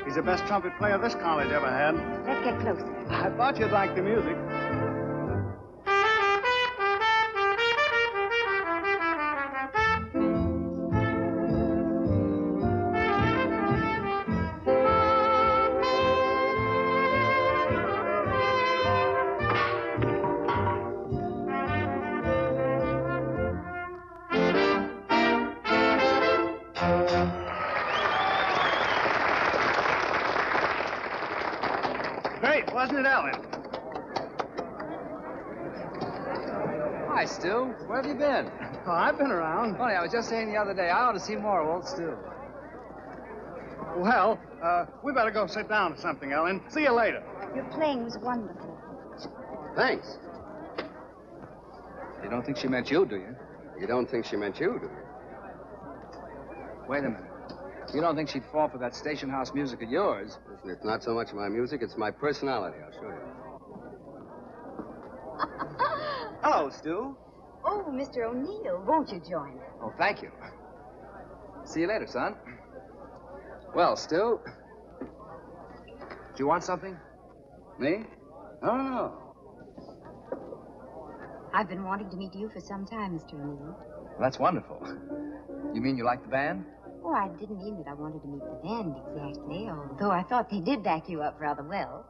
He's the best trumpet player this college ever had. Let's get closer. I thought you'd like the music. Great, wasn't it, Ellen? Hi, Stu. Where have you been? Oh, I've been around. Funny, I was just saying the other day, I ought to see more of old Stu. Well, we better go sit down or something, Ellen. See you later. Your playing was wonderful. Thanks. You don't think she meant you, do you? You don't think she meant you, do you? Wait a minute. You don't think she'd fall for that station house music of yours? Listen, it's not so much my music, it's my personality. I'll show you. Hello, Stu. Oh, Mr. O'Neill, won't you join us? Oh, thank you. See you later, son. Well, Stu, do you want something? Me? Oh. I've been wanting to meet you for some time, Mr. O'Neill. Well, that's wonderful. You mean you like the band? Oh, I didn't mean that I wanted to meet the band exactly, although I thought they did back you up rather well.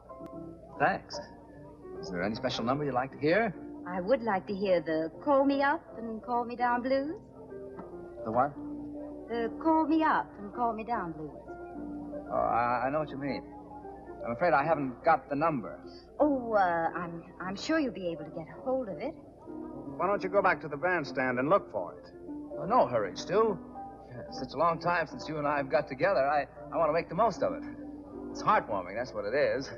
Thanks. Is there any special number you'd like to hear? I would like to hear the Call Me Up and Call Me Down blues. The what? The Call Me Up and Call Me Down blues. Oh, I know what you mean. I'm afraid I haven't got the number. Oh, I'm sure you'll be able to get a hold of it. Why don't you go back to the bandstand and look for it? Oh, no hurry, Stu. Such a long time since you and I have got together, I want to make the most of it. It's heartwarming, that's what it is.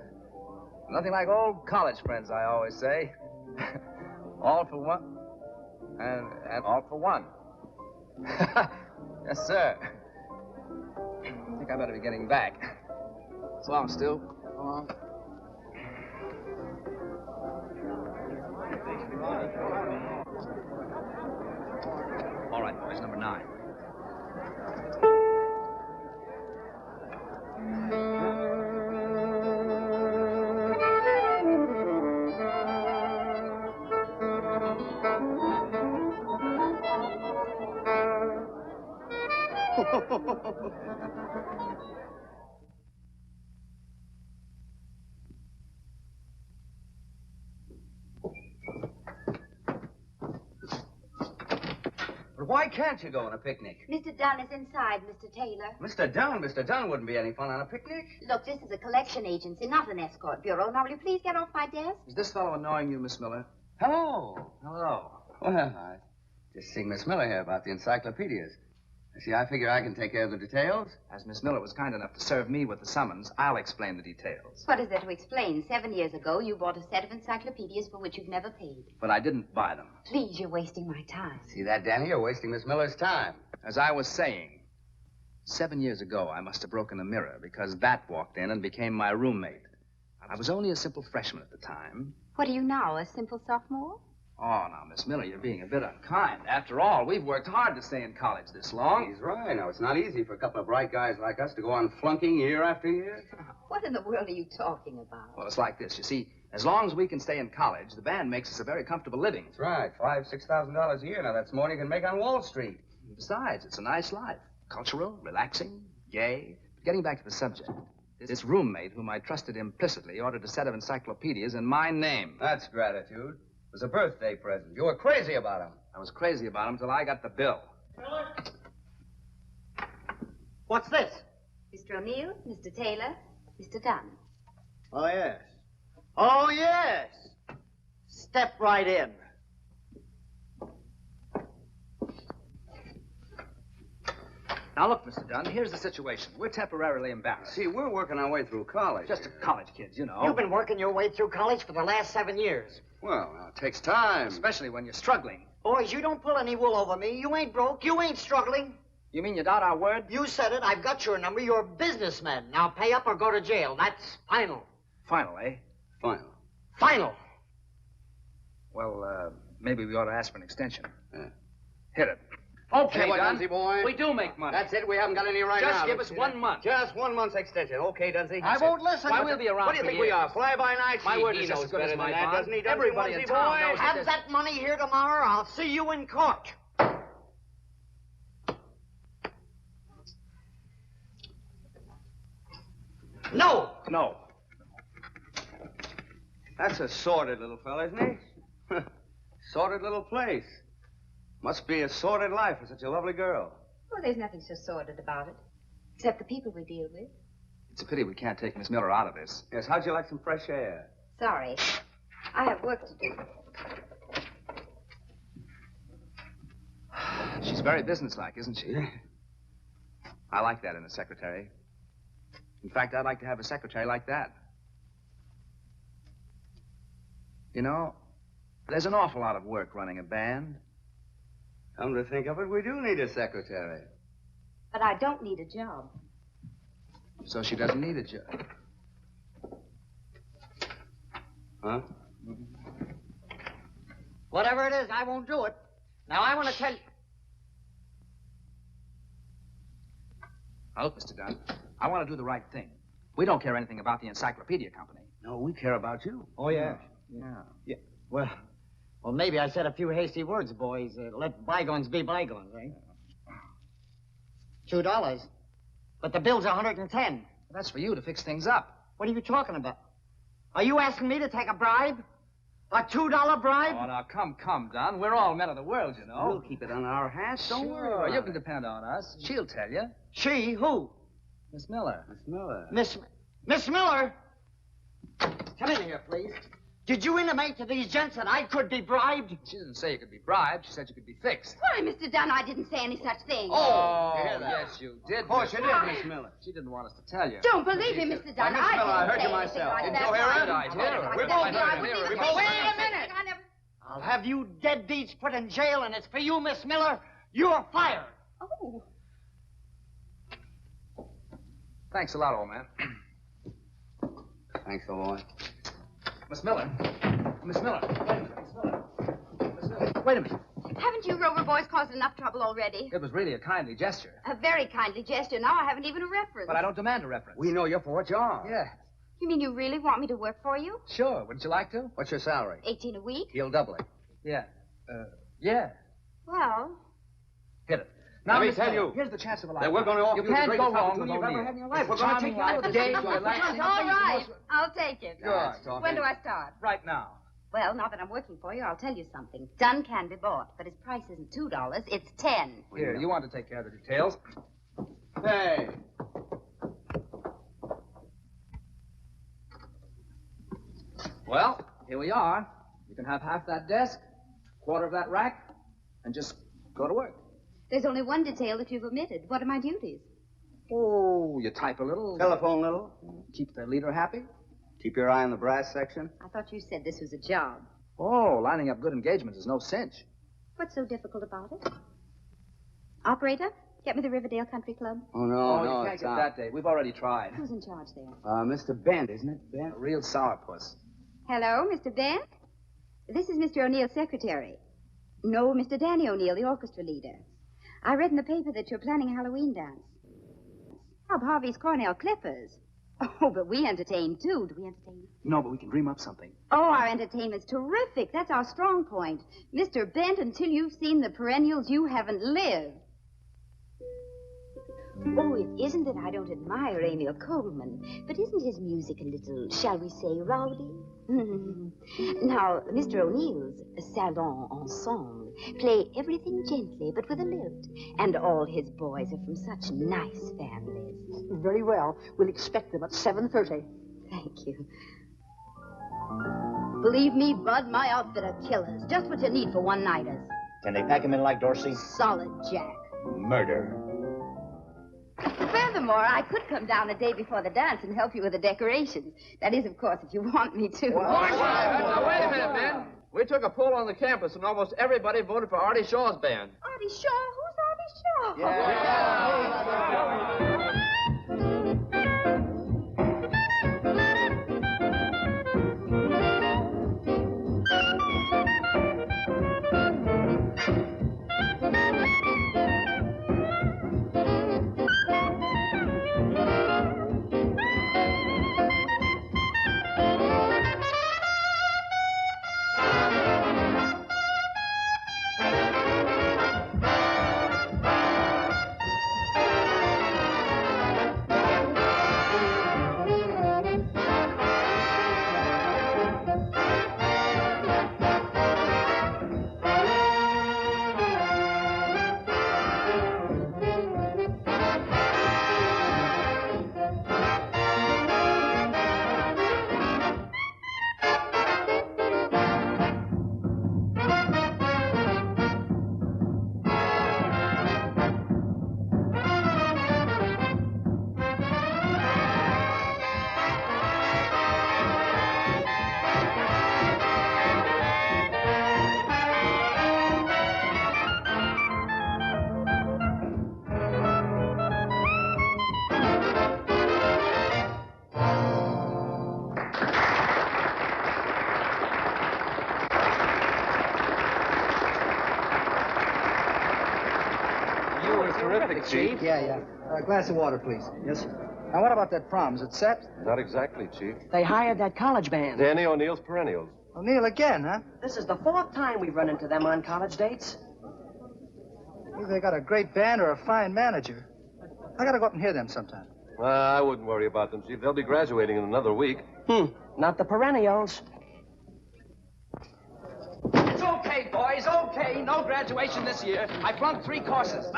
Nothing like old college friends, I always say. All for one, and all for one. Yes, sir. I think I better be getting back. So long, Stu. So long. All right, boys, number 9. But why can't you go on a picnic? Mr. Dunn is inside, Mr. Taylor. Mr. Dunn wouldn't be any fun on a picnic. Look, this is a collection agency, not an escort bureau. Now, will you please get off my desk? Is this fellow annoying you, Miss Miller? Hello. Hello. Well, I just seeing Miss Miller here about the encyclopedias. See, I figure I can take care of the details. As Miss Miller was kind enough to serve me with the summons, I'll explain the details. What is there to explain? 7 years ago, you bought a set of encyclopedias for which you've never paid. But I didn't buy them. Please, you're wasting my time. See that, Danny? You're wasting Miss Miller's time. As I was saying, 7 years ago, I must have broken a mirror because Bat walked in and became my roommate. I was only a simple freshman at the time. What are you now, a simple sophomore? Oh, now, Miss Miller, you're being a bit unkind. After all, we've worked hard to stay in college this long. He's right. Now, it's not easy for a couple of bright guys like us to go on flunking year after year. What in the world are you talking about? Well, it's like this. You see, as long as we can stay in college, the band makes us a very comfortable living. That's right. $5,000-$6,000 a year. Now, that's more than you can make on Wall Street. Besides, it's a nice life. Cultural, relaxing, gay. But getting back to the subject, this roommate, whom I trusted implicitly, ordered a set of encyclopedias in my name. That's gratitude. It was a birthday present. You were crazy about him. I was crazy about him till I got the bill. What's this? Mr. O'Neill, Mr. Taylor, Mr. Dunn. Oh, yes. Oh, yes. Step right in. Now, look, Mr. Dunn, here's the situation. We're temporarily embarrassed. See, we're working our way through college. Just college kids, you know. You've been working your way through college for the last 7 years. Well, now, it takes time. Especially when you're struggling. Boys, you don't pull any wool over me. You ain't broke. You ain't struggling. You mean you doubt our word? You said it. I've got your number. You're a businessman. Now pay up or go to jail. That's final. Final, eh? Final. Final. Well, maybe we ought to ask for an extension. Yeah. Hit it. Okay, Say what, Dunn. Dunsey boy? We do make money. That's it. We haven't got any right now. Just give us 1 month. Just 1 month's extension. Okay, Dunsey? I won't listen. Why, we'll be around What do you for think we years. are? Fly-by-night? My word He is as knows good as better my than that, bond. doesn't he? Everybody in town knows Have that that money here tomorrow. I'll see you in court. No. No. That's a sordid little fella, isn't he? Sordid little place. Must be a sordid life for such a lovely girl. Well, there's nothing so sordid about it, except the people we deal with. It's a pity we can't take Miss Miller out of this. Yes, how'd you like some fresh air? Sorry. I have work to do. She's very businesslike, isn't she? I like that in a secretary. In fact, I'd like to have a secretary like that. You know, there's an awful lot of work running a band. Come to think of it, we do need a secretary. But I don't need a job. So she doesn't need a job. Huh? Whatever it is, I won't do it. Now, I want to tell you... Now, look, Mr. Dunn, I want to do the right thing. We don't care anything about the encyclopedia company. No, we care about you. Oh, yeah. Yeah. Well, maybe I said a few hasty words, boys. Let bygones be bygones, eh? $2. But the bill's 110. That's for you to fix things up. What are you talking about? Are you asking me to take a bribe? A $2 bribe? Oh, now, come, Dunn. We're all men of the world, you know. We'll keep it on our hats. Don't worry Sure, about you it. can depend on us. She'll tell you. She? Who? Miss Miller. Miss Miller. Miss Miller? Come in here, please. Did you intimate to these gents that I could be bribed? She didn't say you could be bribed. She said you could be fixed. Why, Mr. Dunn, I didn't say any such thing. Oh, you hear that? yes, you did. Of course you Miss did, Miller. Miss Miller. She didn't want us to tell you. Don't believe him, Mr. Dunn. Miss Miller, I heard didn't you say anything myself. like Didn't that. you hear Why it? did I I do heard it her. like We that? both I heard was her. even We saying both Wait anything. a minute. I never... I'll have you deadbeats put in jail, and it's for you, Miss Miller. You're fired. Oh. Thanks a lot, old man. Thanks, old boy. Miss Miller. Miss Miller. Wait a minute. Haven't you Rover boys caused enough trouble already? It was really a kindly gesture. A very kindly gesture. Now I haven't even a reference. But I don't demand a reference. We know you for what you are. Yeah, You mean you really want me to work for you? sure. Wouldn't you like to? What's your salary? 18 a week? He'll double it. Yeah. Yeah. Well, Hit it. Now, Let me Miss tell Miller, you here's the chance of a that lifetime. we're going to offer You you the can't greatest go wrong with opportunity you've ever O'Neill. had in your life. We're It's going to charming take you out life, of the gate, relaxing. relaxing. all right. I'll take it. Good. When do I start? Right now. Well, now that I'm working for you, I'll tell you something. Dunn can be bought, but his price isn't $2, it's 10. Here, you want to take care of the details. Hey. Well, here we are. You can have half that desk, quarter of that rack, and just go to work. There's only one detail that you've omitted. What are my duties? Oh, you type a little. Telephone little. Keep the leader happy. Keep your eye on the brass section. I thought you said this was a job. Oh, lining up good engagements is no cinch. What's so difficult about it? Operator, get me the Riverdale Country Club. Oh, no, Oh, no, you can't it's get not. that date. We've already tried. Who's in charge there? Mr. Bent, isn't it? Bent? A real sourpuss. Hello, Mr. Bent? This is Mr. O'Neill's secretary. No, Mr. Danny O'Neill, the orchestra leader. I read in the paper that you're planning a Halloween dance. Bob Harvey's Cornell Clippers. Oh, but we entertain, too. Do we entertain? No, but we can dream up something. Oh, our entertainment's terrific. That's our strong point. Mr. Bent, until you've seen the perennials, you haven't lived. Oh, it isn't that I don't admire Emil Coleman, but isn't his music a little, shall we say, rowdy? Now, Mr. O'Neill's Salon Ensemble play everything gently, but with a lilt. And all his boys are from such nice families. Very well. We'll expect them at 7:30. Thank you. Believe me, Bud, my outfit are killers. Just what you need for one-nighters. Can they pack him in like Dorsey? Solid Jack. Murder. Furthermore, I could come down the day before the dance and help you with the decorations. That is, of course, if you want me to. Now, wait a minute, man. We took a poll on the campus, and almost everybody voted for Artie Shaw's band. Artie Shaw? Who's Artie Shaw? terrific, Chief. Yeah. A glass of water, please. Yes, sir. Now, what about that prom? Is it set? Not exactly, Chief. They hired that college band. Danny O'Neill's Perennials. O'Neill again, huh? This is the 4th time we've run into them on college dates. Either they got a great band or a fine manager. I gotta go up and hear them sometime. I wouldn't worry about them, Chief. They'll be graduating in another week. Not the Perennials. It's okay, boys, okay. No graduation this year. I flunked 3 courses. All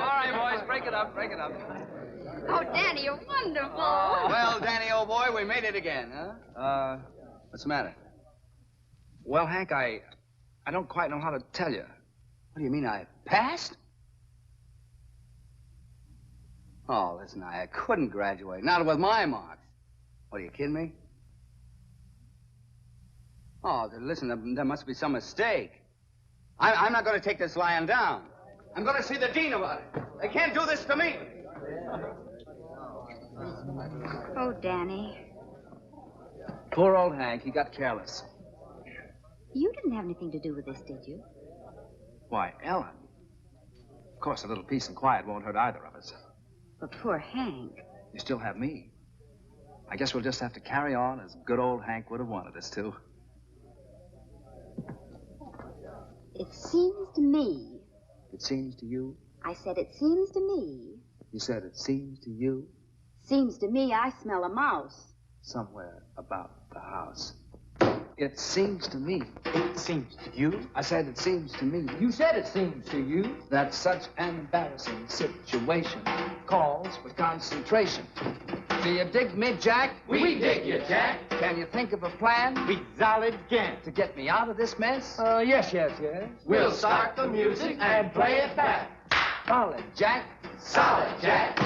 right, boys, break it up. Oh, Danny, you're wonderful. Well, Danny, old boy, we made it again, huh? What's the matter? Well, Hank, I don't quite know how to tell you. What do you mean, I passed? Oh, listen, I couldn't graduate. Not with my marks. What, are you kidding me? Oh, listen, there must be some mistake. I'm not going to take this lying down. I'm going to see the dean about it. They can't do this to me. Oh, Danny. Poor old Hank, he got careless. You didn't have anything to do with this, did you? Why, Ellen. Of course, a little peace and quiet won't hurt either of us. But poor Hank. You still have me. I guess we'll just have to carry on as good old Hank would have wanted us to. It seems to me. It seems to you? I said it seems to me. You said it seems to you? Seems to me I smell a mouse. Somewhere about the house. It seems to me. It seems to you? I said it seems to me. You said it seems to you. That such an embarrassing situation calls for concentration. Do you dig me, Jack? We dig you, Jack. Can you think of a plan? We solid can. To get me out of this mess? Yes. We'll start the music and play it back. Solid, Jack. Solid, Jack.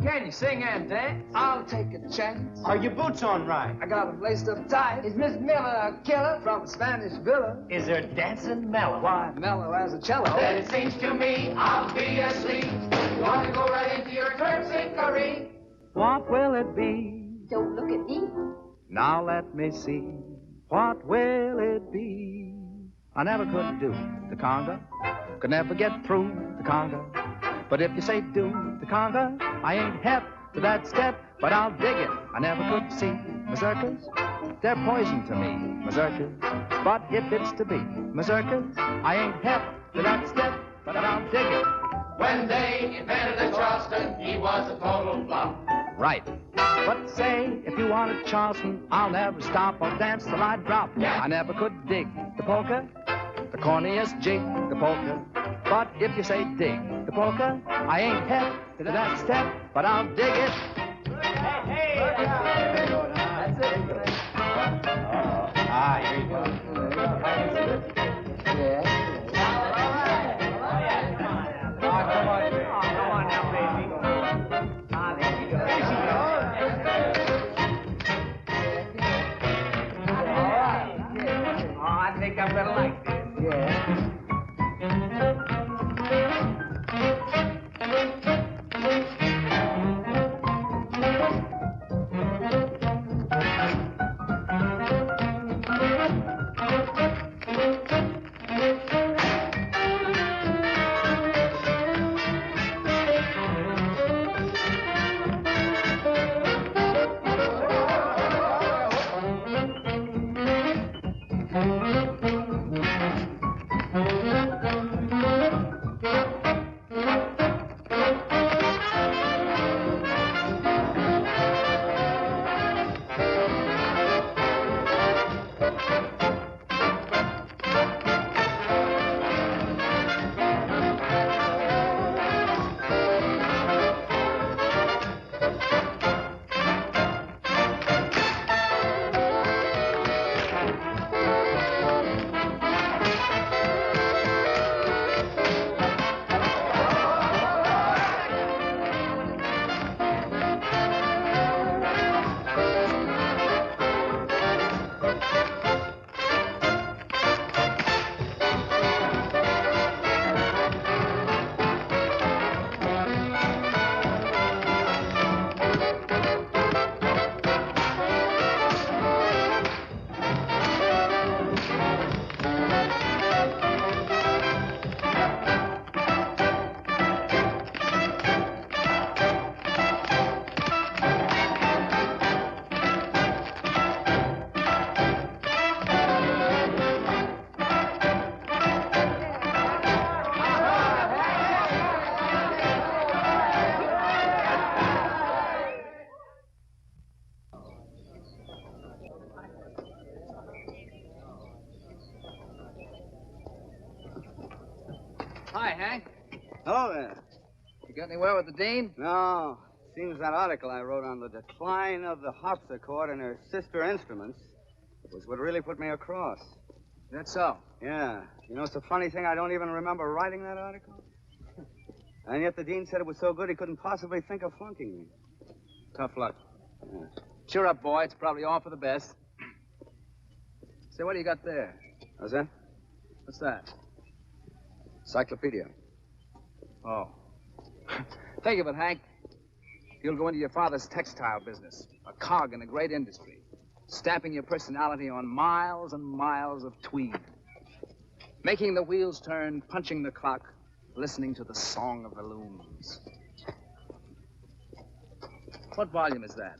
Can you sing and dance? I'll take a chance. Are your boots on right? I got them laced up tight. Is Miss Miller a killer from a Spanish villa? Is her dancing mellow? Why, mellow as a cello. Then it seems to me I'll be asleep. You want to go right into your terpsichore? What will it be? Don't look at me. Now let me see. What will it be? I never could do the conga. Could never get through the conga. But if you say do the conga, I ain't hep to that step, but I'll dig it. I never could see mazurkas. They're poison to me, mazurkas. But if it's to be mazurkas, I ain't hep to that step, but I'll dig it. When they invented the Charleston, he was a total flop. Right. But say, if you wanted Charleston, I'll never stop or dance till I drop. Yeah. I never could dig the polka, the corniest jig, the polka. But if you say dig the polka, I ain't hep to that step, but I'll dig it. Hey, that's it. Here you go. Yeah. Come on now, baby. There you go. I think I'm gonna like this. Yeah. Hank. Hello there. You got anywhere with the dean? No. Seems that article I wrote on the decline of the harpsichord and her sister instruments was what really put me across. That's so. Yeah. You know, it's a funny thing. I don't even remember writing that article. And yet the dean said it was so good he couldn't possibly think of flunking me. Tough luck. Yeah. Cheer up, boy. It's probably all for the best. Say, what do you got there? How's that? What's that? Encyclopedia. Oh. Think of it, Hank. You'll go into your father's textile business, a cog in a great industry, stamping your personality on miles and miles of tweed, making the wheels turn, punching the clock, listening to the song of the looms. What volume is that?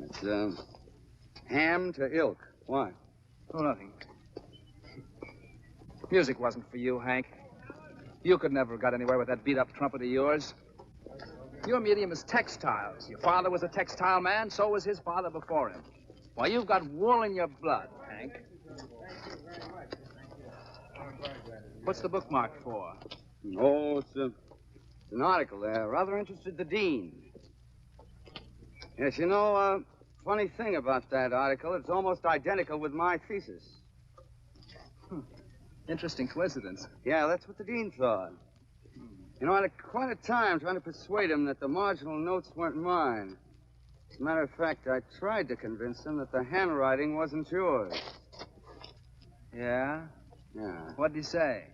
It's, ham to ilk. Why? Oh, nothing. Music wasn't for you, Hank. You could never have got anywhere with that beat-up trumpet of yours. Your medium is textiles. Your father was a textile man, so was his father before him. Why, you've got wool in your blood, Hank. What's the bookmark for? Oh, it's an article there. Rather interested the dean. Yes, you know, funny thing about that article, it's almost identical with my thesis. Interesting coincidence. Yeah, that's what the dean thought. You know, I had quite a time trying to persuade him that the marginal notes weren't mine. As a matter of fact, I tried to convince him that the handwriting wasn't yours. Yeah? Yeah. What'd he say?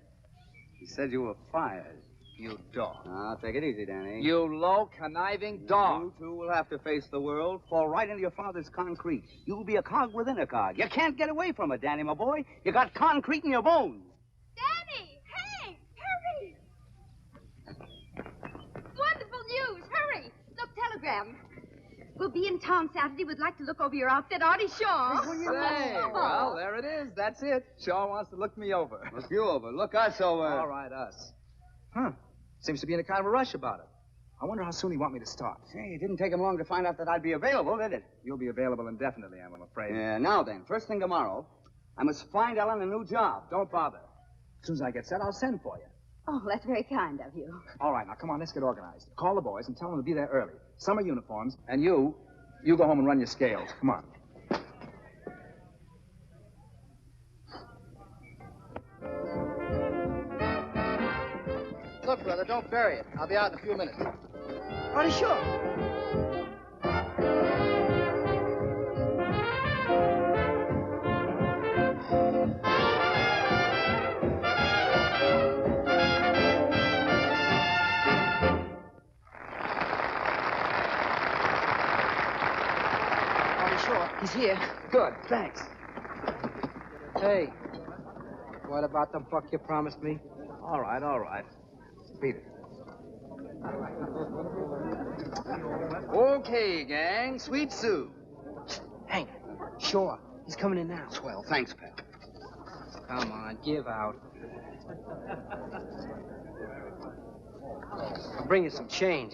He said you were fired. You dog. Now, take it easy, Danny. You low, conniving dog. You two will have to face the world, fall right into your father's concrete. You'll be a cog within a cog. You can't get away from it, Danny, my boy. You got concrete in your bones. Danny! Hey! Hurry! Wonderful news! Hurry! Look, telegram. We'll be in town Saturday. We'd like to look over your outfit, Artie Shaw. Say, well, there it is. That's it. Shaw wants to look me over. Look you over. Look us over. All right, us. Huh. Seems to be in a kind of a rush about it. I wonder how soon he want me to start. Say, it didn't take him long to find out that I'd be available, did it? You'll be available indefinitely, I'm afraid. Yeah, now then, first thing tomorrow, I must find Ellen a new job. Don't bother. As soon as I get set, I'll send for you. Oh, that's very kind of you. All right, now, come on, let's get organized. Call the boys and tell them to be there early. Summer uniforms, and you go home and run your scales. Come on. Look, brother, don't bury it. I'll be out in a few minutes. Artie Shaw. He's here. Good, thanks. Hey, what about the buck you promised me? All right, all right. Beat it. Okay, gang. Sweet Sue. Hank, Shaw, he's coming in now. Swell, thanks, pal. Come on, give out. I'll bring you some change.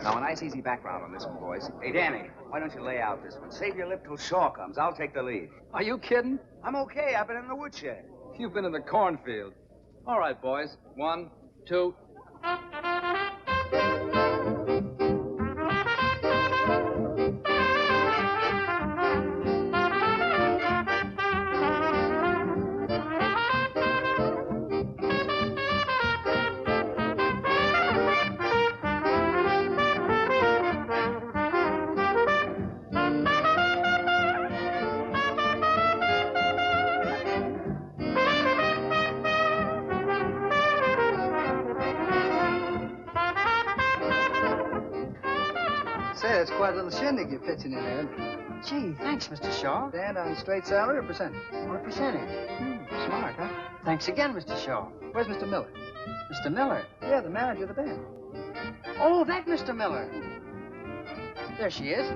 Now, a nice, easy background on this one, boys. Hey, Danny, why don't you lay out this one? Save your lip till Shaw comes. I'll take the lead. Are you kidding? I'm okay. I've been in the woodshed. You've been in the cornfield. All right, boys. 1, 2. Say, that's quite a little shindig you're pitching in there. Gee, thanks, Mr. Shaw. Stand on straight salary or percentage? On a percentage. Smart, huh? Thanks again, Mr. Shaw. Where's Mr. Miller? Mr. Miller. Yeah, the manager of the band. Oh, that Mr. Miller. There she is.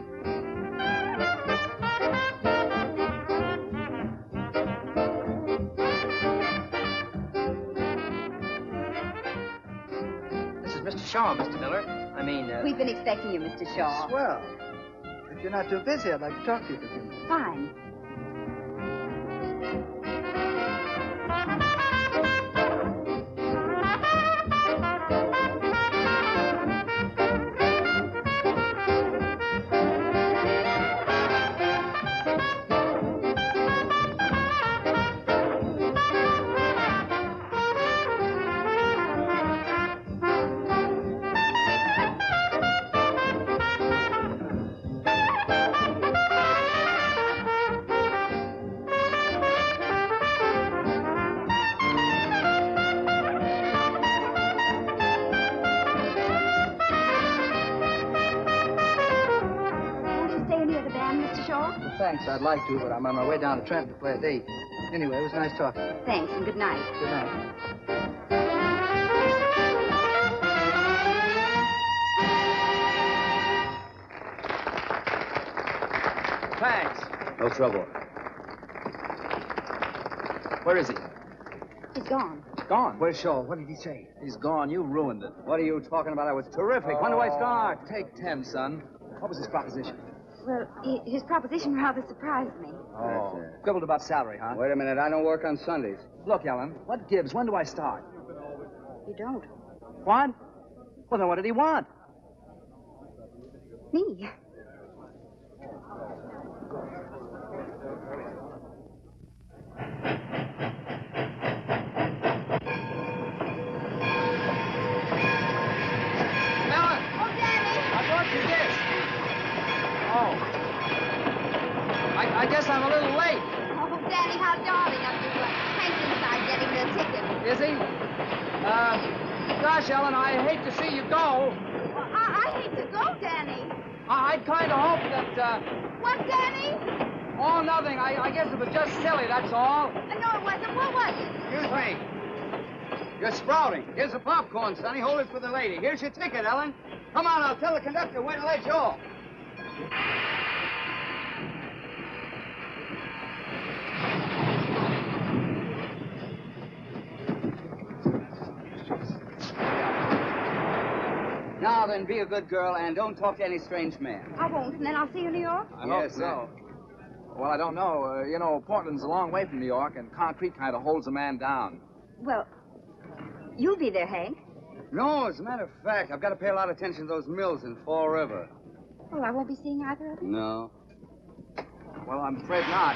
This is Mr. Shaw, Mr. Miller. I mean, We've been expecting you, Mr. Shaw. Swell. If you're not too busy, I'd like to talk to you for a few minutes. Fine. thanks. I'd like to, but I'm on my way down to Trenton to play a date. Anyway, it was nice talking. Thanks, and good night. Good night. Thanks. No trouble. Where is he? He's gone. Gone. Where's Shaw? What did he say? He's gone. You ruined it. What are you talking about? It was terrific. When do I start? Take 10, son. What was his proposition? Well, his proposition rather surprised me. Oh. That's it. Quibbled about salary, huh? Wait a minute. I don't work on Sundays. Look, Ellen, what gives? When do I start? You don't. What? Well, then what did he want? Me. I guess I'm a little late. Oh, Danny, how darling of you. Hank's inside getting the ticket. Is he? Gosh, Ellen, I hate to see you go. Well, I hate to go, Danny. I'd kind of hope that, What, Danny? Oh, nothing. I guess it was just silly, that's all. No, it wasn't. What was it? Excuse me. You're sprouting. Here's the popcorn, Sonny. Hold it for the lady. Here's your ticket, Ellen. Come on, I'll tell the conductor when to let you off. Now then, be a good girl and don't talk to any strange man. I won't, and then I'll see you in New York. I hope Yes, so. Well, I don't know. You know, Portland's a long way from New York, and concrete kind of holds a man down. Well, you'll be there, Hank. No, as a matter of fact, I've got to pay a lot of attention to those mills in Fall River. Well, I won't be seeing either of them. No. Well, I'm afraid not.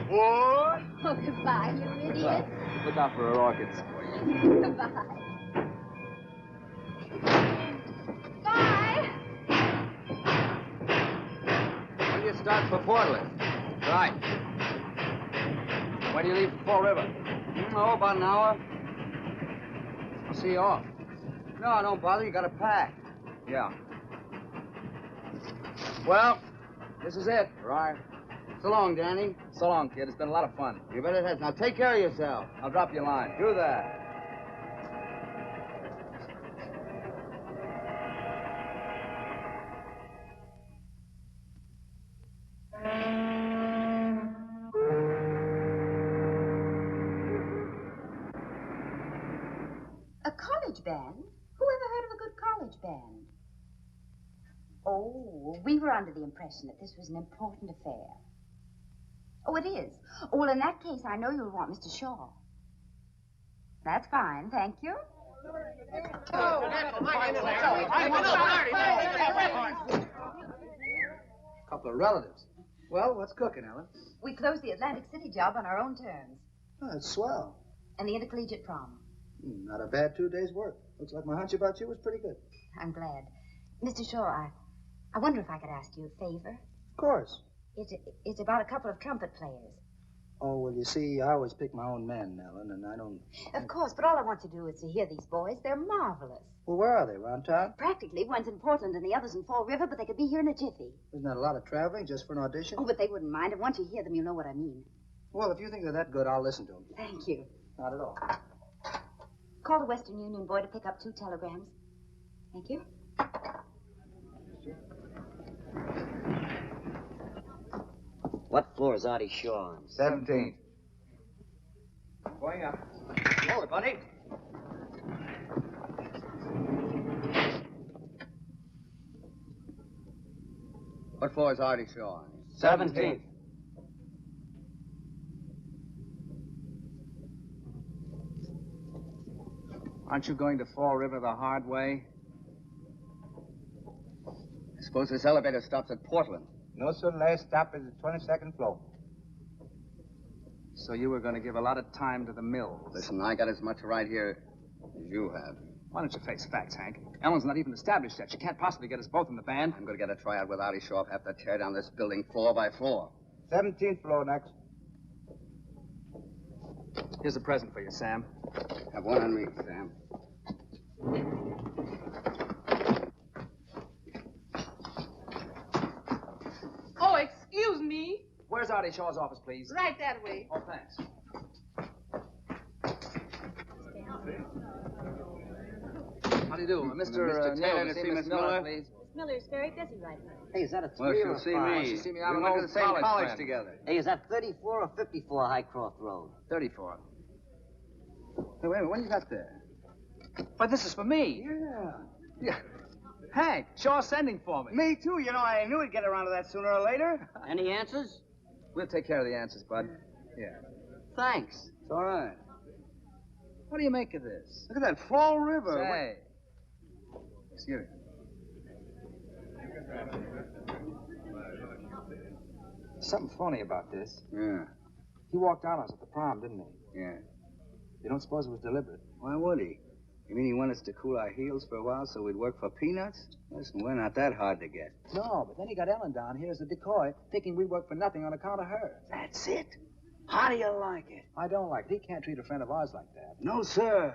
What? Oh, goodbye, you idiot. Look out for her orchids. Goodbye. Bye. When do you start for Portland? Right. When do you leave for Fall River? Oh, about an hour. I'll see you off. No, don't bother. You got to pack. Yeah. Well, this is it. Right. So long, Danny. So long, kid. It's been a lot of fun. You bet it has. Now take care of yourself. I'll drop you a line. Do that. A college band? Who ever heard of a good college band? Oh, we were under the impression that this was an important affair. Oh, it is. Oh, well, in that case, I know you'll want Mr. Shaw. That's fine, thank you. Couple of relatives. Well, what's cooking, Ellen? We closed the Atlantic City job on our own terms. Oh, that's swell. And the intercollegiate prom. Not a bad 2 days' work. Looks like my hunch about you was pretty good. I'm glad. Mr. Shaw, I wonder if I could ask you a favor. Of course. It's about a couple of trumpet players. Oh, well, you see, I always pick my own men, Ellen, and I don't... Of course, but all I want to do is to hear these boys. They're marvelous. Well, where are they, around town? Practically, one's in Portland and the other's in Fall River, but they could be here in a jiffy. Isn't that a lot of traveling just for an audition? Oh, but they wouldn't mind, and once you hear them, you'll know what I mean. Well, if you think they're that good, I'll listen to them. Thank you. Not at all. Call the Western Union boy to pick up 2 telegrams. Thank you. What floor is Artie Shaw on? 17th. Going up. Hold it, buddy. What floor is Artie Shaw on? 17th. Aren't you going to Fall River the hard way? I suppose this elevator stops at Portland. No, sir. Last stop is the 22nd floor. So you were going to give a lot of time to the mills. Listen, I got as much right here as you have. Why don't you face facts, Hank? Ellen's not even established yet. She can't possibly get us both in the band. I'm going to get a tryout with Artie Shaw. Have to tear down this building floor by floor. 17th floor next. Here's a present for you, Sam. Have one on me, Sam. Oh, excuse me. Artie Shaw's office, please. Right that way. Oh, thanks. How do you do? Mr. Taylor Neal, to see Miss Miss Miller, Miller? please. Miss Miller's very busy right now. Hey, is that a Well, three or she'll a see five? me. See me, We I'm an went to old the same college college friend. together. Hey, is that 34 or 54 Highcroft Road? 34. Hey, wait a minute. What do you got there? But this is for me. Yeah. Hank, Shaw's sending for me. Me too. You know, I knew he'd get around to that sooner or later. Any answers? We'll take care of the answers, bud. Yeah. Thanks. It's all right. What do you make of this? Look at that Fall River. Say. Excuse me. Something funny about this. Yeah, He walked out on us at the prom, didn't he? yeah. You don't suppose it was deliberate? Why would he? You mean he wanted us to cool our heels for a while so we'd work for peanuts? Listen, we're not that hard to get. No, but then he got Ellen down here as a decoy, thinking we'd work for nothing on account of her. That's it. How do you like it? I don't like it. He can't treat a friend of ours like that. No, sir.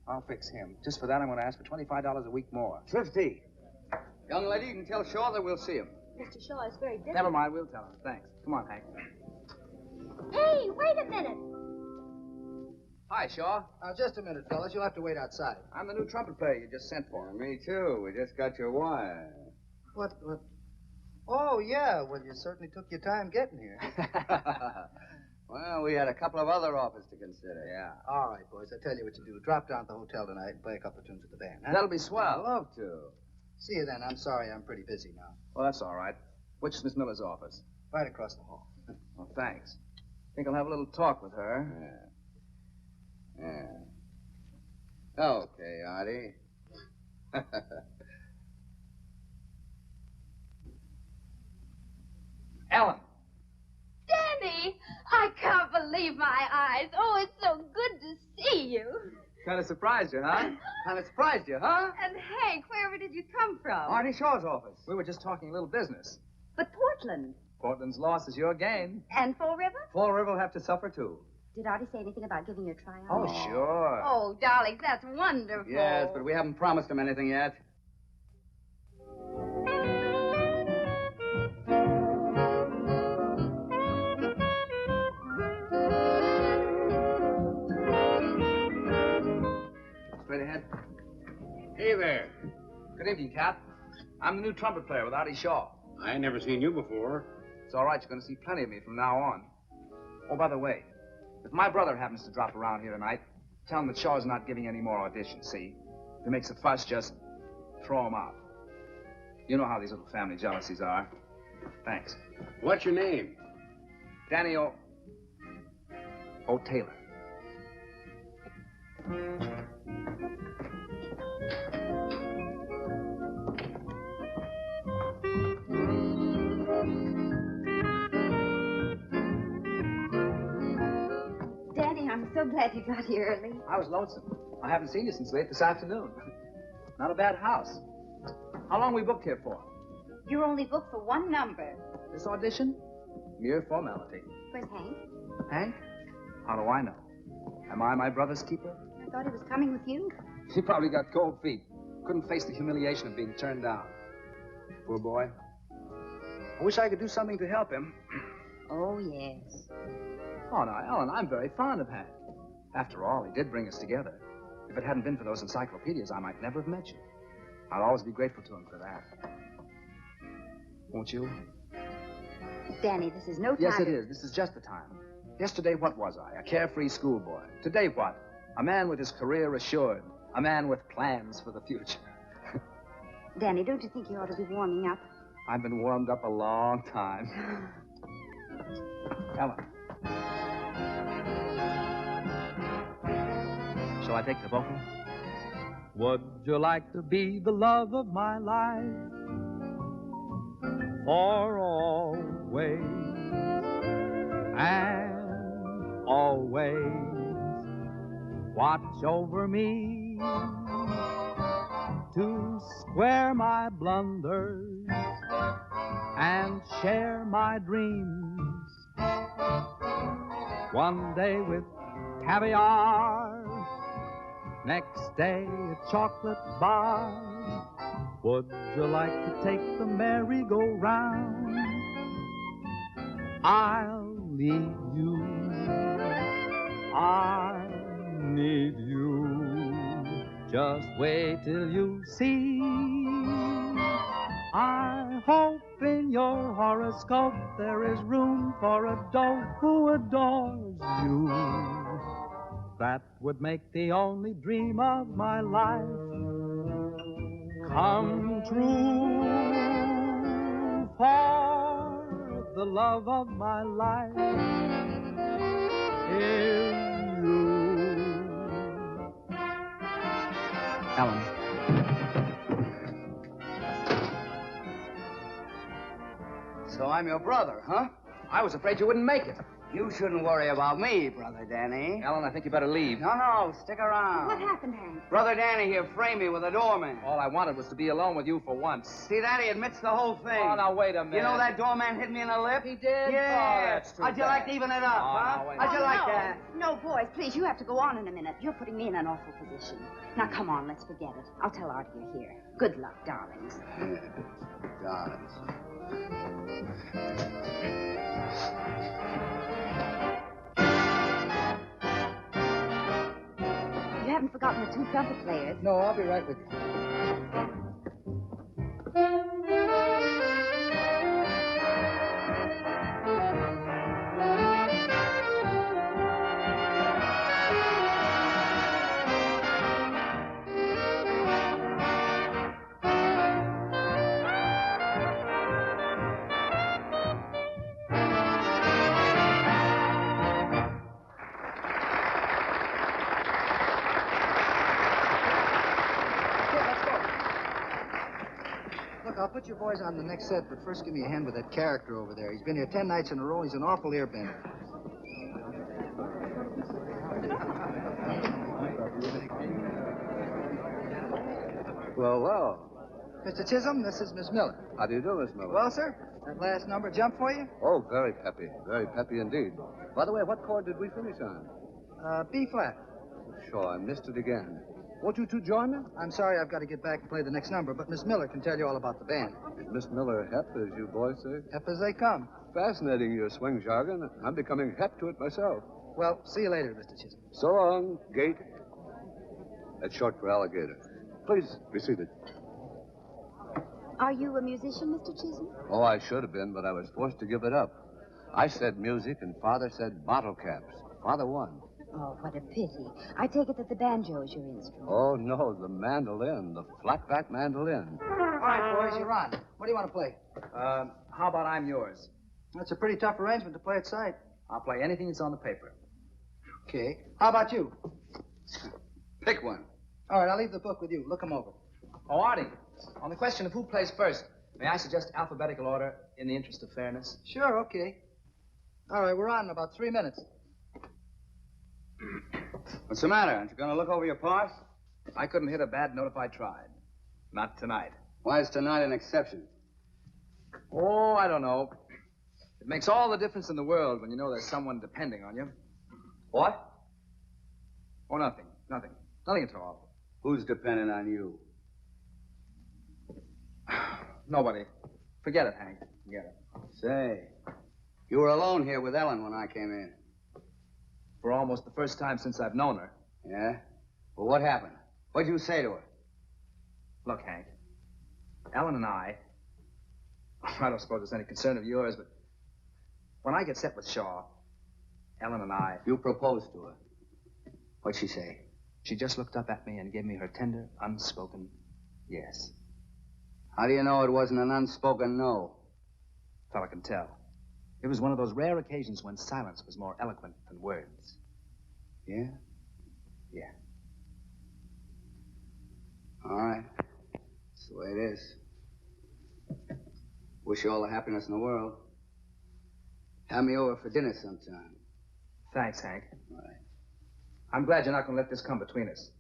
I'll fix him. Just for that, I'm going to ask for $25 a week more. 50. Young lady, you can tell Shaw that we'll see him. Mr. Shaw is very busy. Never mind, we'll tell him. Thanks. Come on, Hank. Hey, wait a minute. Hi, Shaw. Just a minute, fellas. You'll have to wait outside. I'm the new trumpet player you just sent for. Me too. We just got your wire. What? Oh, yeah. Well, you certainly took your time getting here. Well, we had a couple of other offers to consider. Yeah. All right, boys. I tell you what you do. Drop down at the hotel tonight and play a couple of tunes with the band. Huh? That'll be I'd swell. love to. See you then. I'm sorry. I'm pretty busy now. Well, that's all right. Which is Miss Miller's office? Right across the hall. Well, thanks. Think I'll have a little talk with her. Yeah. Okay, Artie. Ellen. Danny, I can't believe my eyes. Oh, it's so good to see you. Kind of surprised you, huh? Kind of surprised you, huh? And Hank, wherever did you come from? Artie Shaw's office. We were just talking a little business. But Portland. Portland's loss is your gain. And Fall River? Fall River will have to suffer, too. Did Artie say anything about giving you a tryout? Oh, sure. Oh, darling, that's wonderful. Yes, but we haven't promised him anything yet. Straight ahead. Hey there. Good evening, Cap. I'm the new trumpet player with Artie Shaw. I ain't never seen you before. It's all right. You're going to see plenty of me from now on. Oh, by the way, if my brother happens to drop around here tonight, tell him that Shaw's not giving any more auditions, see? If he makes a fuss, just throw him out. You know how these little family jealousies are. Thanks. What's your name? Danny O. Taylor. Danny, I'm so glad you got here early. I was lonesome. I haven't seen you since late this afternoon. Not a bad house. How long we booked here for? You're only booked for one number. This audition? Mere formality. Where's Hank? Hank? How do I know? Am I my brother's keeper? I thought he was coming with you. He probably got cold feet. Couldn't face the humiliation of being turned down. Poor boy. I wish I could do something to help him. Oh, yes. Oh, now, Ellen, I'm very fond of Hank. After all, he did bring us together. If it hadn't been for those encyclopedias, I might never have met you. I'll always be grateful to him for that. Won't you? Danny, this is no time. Yes, it is. This is just the time. Yesterday, what was I? A carefree schoolboy. Today, what? A man with his career assured. A man with plans for the future. Danny, don't you think you ought to be warming up? I've been warmed up a long time. Ellen. Shall I take the vocal? Would you like to be the love of my life for always and always? Watch over me to square my blunders and share my dreams. One day with caviar, next day a chocolate bar. Would you like to take the merry-go-round I'll need you. I need you. Just wait till you see. I hope in your horoscope there is room for a doe who adores you. That would make the only dream of my life come true. For the love of my life is you. Ellen. So I'm your brother, huh? I was afraid you wouldn't make it. You shouldn't worry about me, Brother Danny. Ellen, I think you better leave. No, stick around. What happened, Hank? Brother Danny here framed me with a doorman. All I wanted was to be alone with you for once. See that? He admits the whole thing. Oh, now, wait a minute. You know that doorman hit me in the lip? He did? Yeah. Oh, that's too How'd you bad. like to even it up, huh? no, wait. How'd you like that? No, boys, please, you have to go on in a minute. You're putting me in an awful position. Now, come on, let's forget it. I'll tell Artie you're here. Good luck, darlings. Darlings. You haven't forgotten the two trumpet players. No, I'll be right with you. Look, I'll put you boys on the next set, but first give me a hand with that character over there. He's been here 10 nights in a row. He's an awful earbender. Well. Mr. Chisholm, this is Miss Miller. How do you do, Miss Miller? Well, sir, that last number jump for you? Oh, very peppy. Very peppy indeed. By the way, what chord did we finish on? B flat. Sure, I missed it again. Won't you two join me? I'm sorry I've got to get back and play the next number, but Miss Miller can tell you all about the band. Is Miss Miller hep, as you boys say? Hep as they come. Fascinating, your swing jargon. I'm becoming hep to it myself. Well, see you later, Mr. Chisholm. So long, Gate. That's short for alligator. Please, be seated. Are you a musician, Mr. Chisholm? Oh, I should have been, but I was forced to give it up. I said music, and Father said bottle caps. Father won. Oh, what a pity. I take it that the banjo is your instrument. Oh, no, the mandolin, the flat-back mandolin. All right, boys, you're on. What do you want to play? How about I'm yours? That's a pretty tough arrangement to play at sight. I'll play anything that's on the paper. Okay. How about you? Pick one. All right, I'll leave the book with you. Look 'em over. Oh, Artie, on the question of who plays first, may I suggest alphabetical order in the interest of fairness? Sure, okay. All right, we're on in about 3 minutes. What's the matter? Aren't you going to look over your parts? I couldn't hit a bad note if I tried. Not tonight. Why is tonight an exception? Oh, I don't know. It makes all the difference in the world when you know there's someone depending on you. What? Oh, nothing. Nothing. Nothing at all. Who's dependent on you? Nobody. Forget it, Hank. Forget it. Say, you were alone here with Ellen when I came in. For almost the first time since I've known her. Yeah? Well, what happened? What'd you say to her? Look, Hank. Ellen and I don't suppose it's any concern of yours, but when I get set with Shaw, Ellen and I... You proposed to her. What'd she say? She just looked up at me and gave me her tender, unspoken yes. How do you know it wasn't an unspoken no? Fella can tell. It was one of those rare occasions when silence was more eloquent than words. Yeah? Yeah. All right. That's the way it is. Wish you all the happiness in the world. Have me over for dinner sometime. Thanks, Hank. All right. I'm glad you're not going to let this come between us.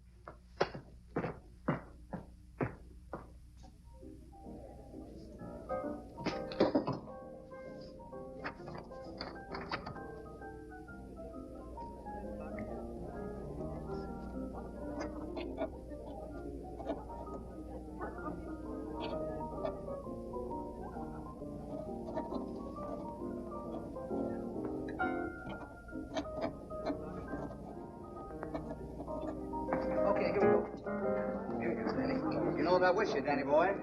Okay, here we go. Here it is, Danny. You know what I wish you, Danny boy?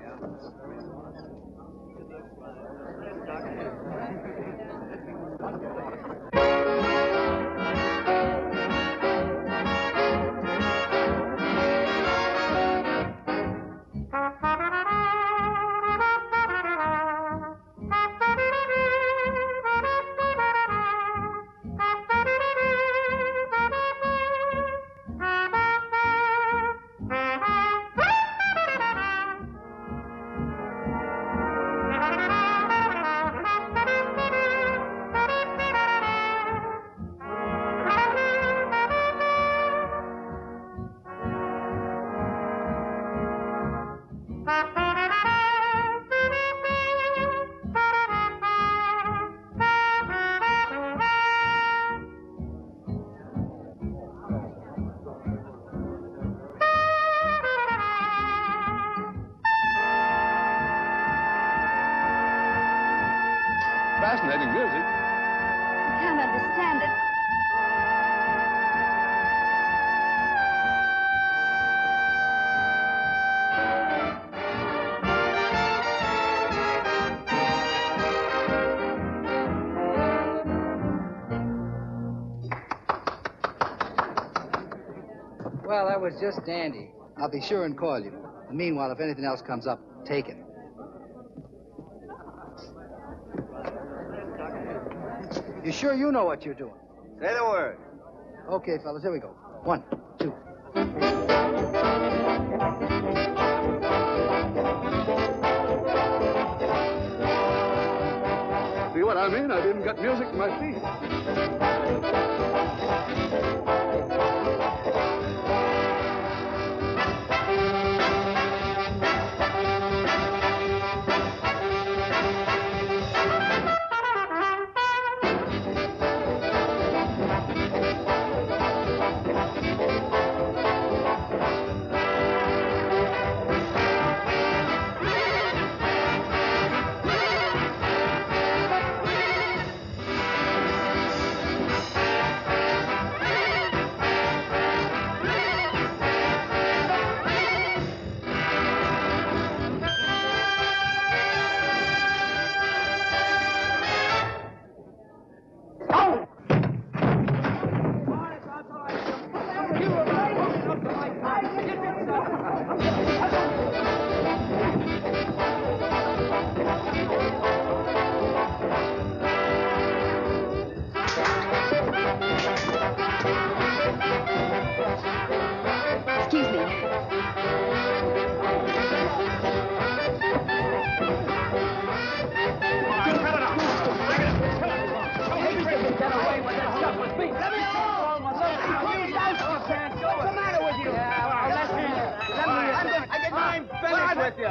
Fascinating music. I can't understand it. Well, that was just dandy. I'll be sure and call you. And meanwhile, if anything else comes up, take it. You sure you know what you're doing? Say the word. Okay, fellas, here we go. 1, 2. See what I mean? I didn't get music in my feet.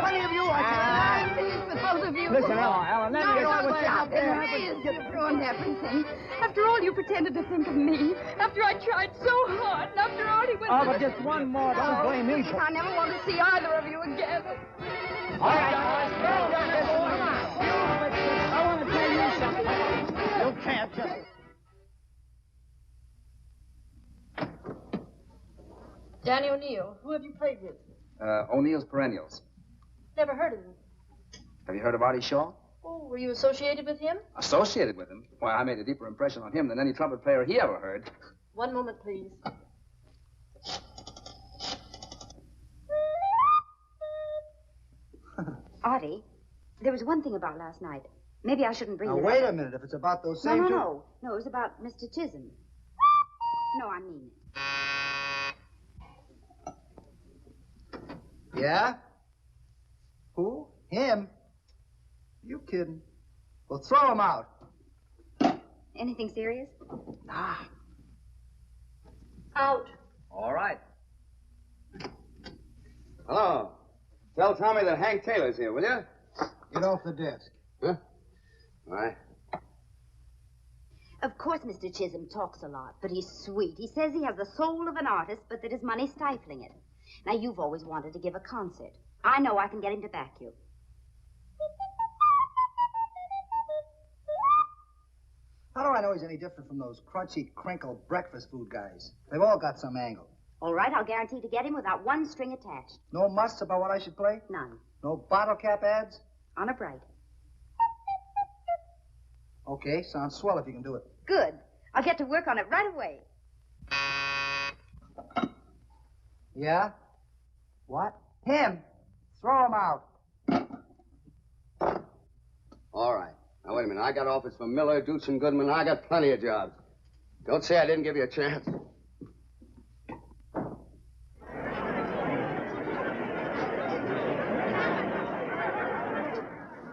Plenty of you, I I'm finished with both of you. Listen, Ellen, let me Stop it. You've ruined everything. After all you pretended to think of me, after I tried so hard, and after all he went Oh, through... but just one more. Don't blame me. I never want to see either of you again. All right, boys. Come on. I want to tell you something. You can't just... Danny O'Neill, who have you played with? O'Neill's Perennials. Never heard of him. Have you heard of Artie Shaw? Oh, were you associated with him? Associated with him? Why, I made a deeper impression on him than any trumpet player he ever heard. One moment, please. Artie, there was one thing about last night. Maybe I shouldn't bring Now, it wait up. a minute. If it's about those No, same no, two... no. No, it was about Mr. Chisholm. No, I mean it. Yeah? Who? Him? You kidding? Well, throw him out. Anything serious? Nah. Out. All right. Hello. Tell Tommy that Hank Taylor's here, will you? Get off the desk. Huh? All right. Of course, Mr. Chisholm talks a lot, but he's sweet. He says he has the soul of an artist, but that his money's stifling it. Now, you've always wanted to give a concert. I know I can get him to back you. How do I know he's any different from those crunchy, crinkle breakfast food guys? They've all got some angle. All right, I'll guarantee to get him without one string attached. No musts about what I should play? None. No bottle cap ads? On a bright. Okay, sounds swell if you can do it. Good. I'll get to work on it right away. Yeah? What? Him! Throw him out. All right. Now, wait a minute. I got offers from Miller, Dutch, and Goodman. I got plenty of jobs. Don't say I didn't give you a chance.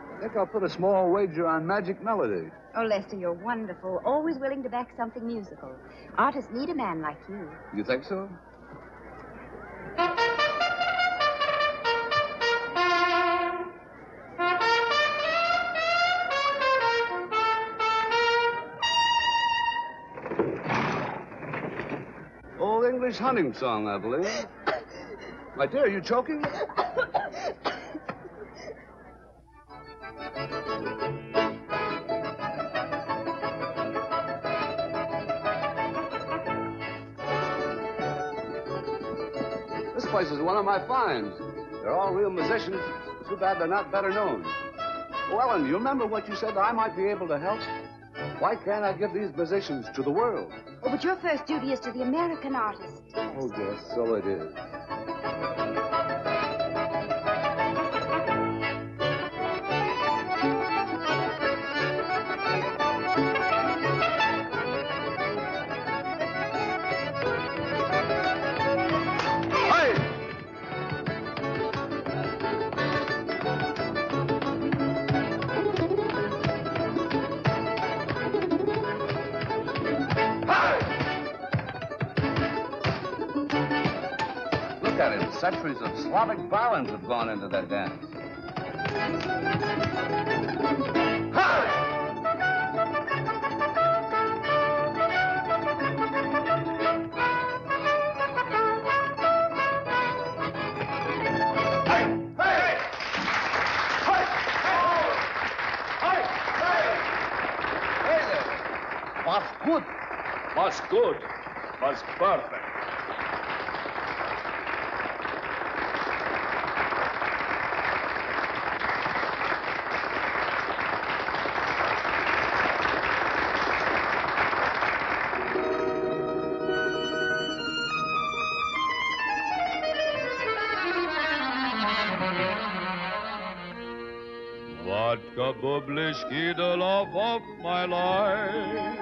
I think I'll put a small wager on Magic Melody. Oh, Lester, you're wonderful. Always willing to back something musical. Artists need a man like you. You think so? Old English hunting song, I believe. My dear, are you choking? This place is one of my finds. They're all real musicians. Too bad they're not better known. Oh, Ellen, you remember what you said I might be able to help? Why can't I give these musicians to the world? Oh, but your first duty is to the American artist. Oh, yes, so it is. Look at it. Centuries of Slavic violins have gone into that dance. Was good. Was good. Was perfect. Vodka bubliški, the love of my life.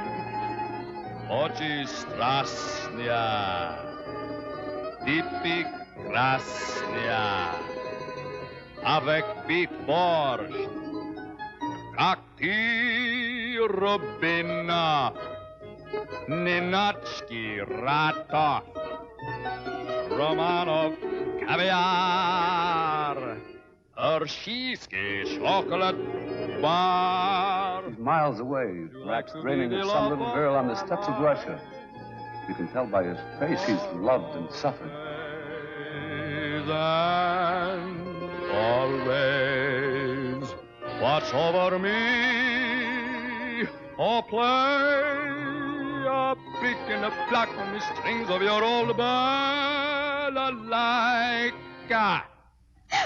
Oči strasnja, typy krasnja, avec bit borscht, как ty, Robina, Ninotchki, Ratov, Romanov, caviar, Hershey's chocolate bar. He's miles away, perhaps dreaming of some little girl on the steppes of Russia. You can tell by his face he's loved and suffered. And always watch over me, or play a pick and a pluck on the strings of your old balalaika.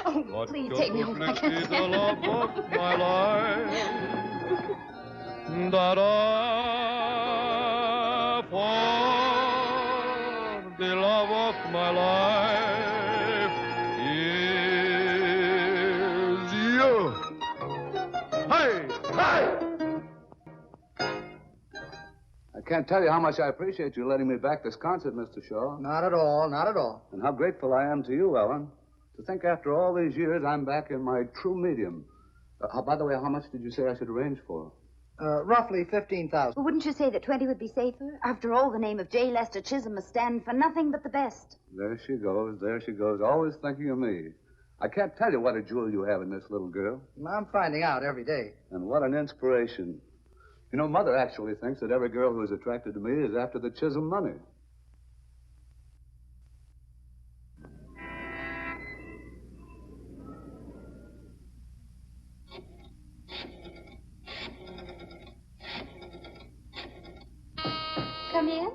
Oh, please take me home. I can't The love of my life. Da-da, for the love of my life is you. Hey, hey! I can't tell you how much I appreciate you letting me back this concert, Mr. Shaw. Not at all, not at all. And how grateful I am to you, Ellen. To think after all these years I'm back in my true medium. By the way, how much did you say I should arrange for? Roughly 15,000. Well, wouldn't you say that 20 would be safer? After all, the name of J. Lester Chisholm must stand for nothing but the best. There she goes, always thinking of me. I can't tell you what a jewel you have in this little girl. I'm finding out every day. And what an inspiration. You know, Mother actually thinks that every girl who is attracted to me is after the Chisholm money. Come in.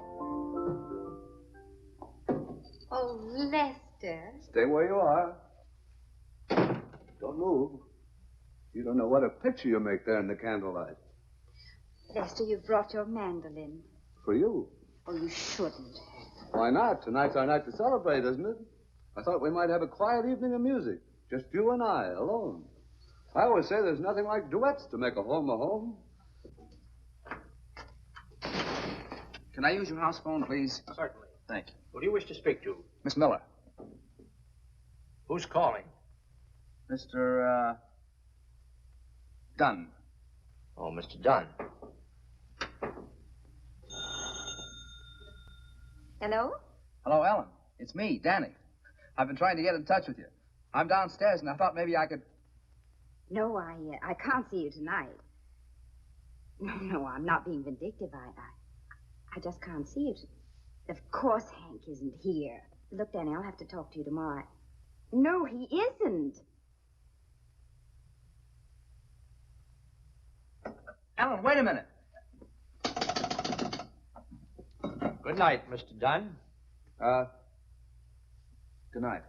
Lester. Stay where you are. Don't move. You don't know what a picture you make there in the candlelight. Lester, you've brought your mandolin. For you. Oh, you shouldn't. Why not? Tonight's our night to celebrate, isn't it? I thought we might have a quiet evening of music. Just you and I, alone. I always say there's nothing like duets to make a home a home. Can I use your house phone, please? Certainly. Thank you. Who do you wish to speak to? Miss Miller. Who's calling? Mr. Dunn. Oh, Mr. Dunn. Hello? Hello, Ellen. It's me, Danny. I've been trying to get in touch with you. I'm downstairs, and I thought maybe I could... No, I can't see you tonight. No, I'm not being vindictive. I just can't see you. Of course Hank isn't here. Look, Danny, I'll have to talk to you tomorrow. No, he isn't. Ellen, wait a minute. Good night, Mr. Dunn. Good night.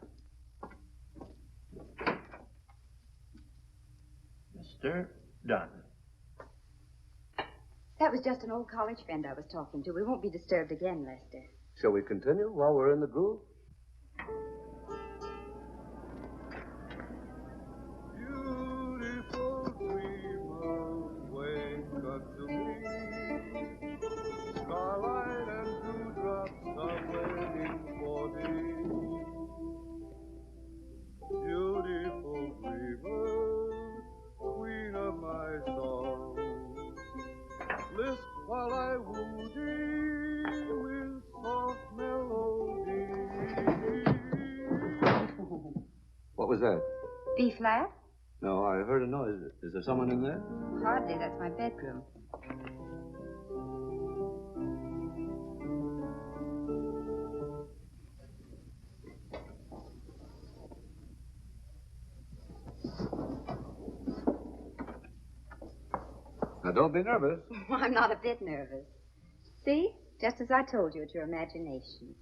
Mr. Dunn. That was just an old college friend I was talking to. We won't be disturbed again, Lester. Shall we continue while we're in the groove? Beautiful dreamer, wake up to me. Starlight and dewdrops are waiting for thee. Beautiful dreamer, queen of my song, list while I woo thee with soft melody. What was that? B flat? No, I heard a noise. Is there someone in there? Hardly. That's my bedroom. Now, don't be nervous. I'm not a bit nervous. See? Just as I told you, it's your imagination.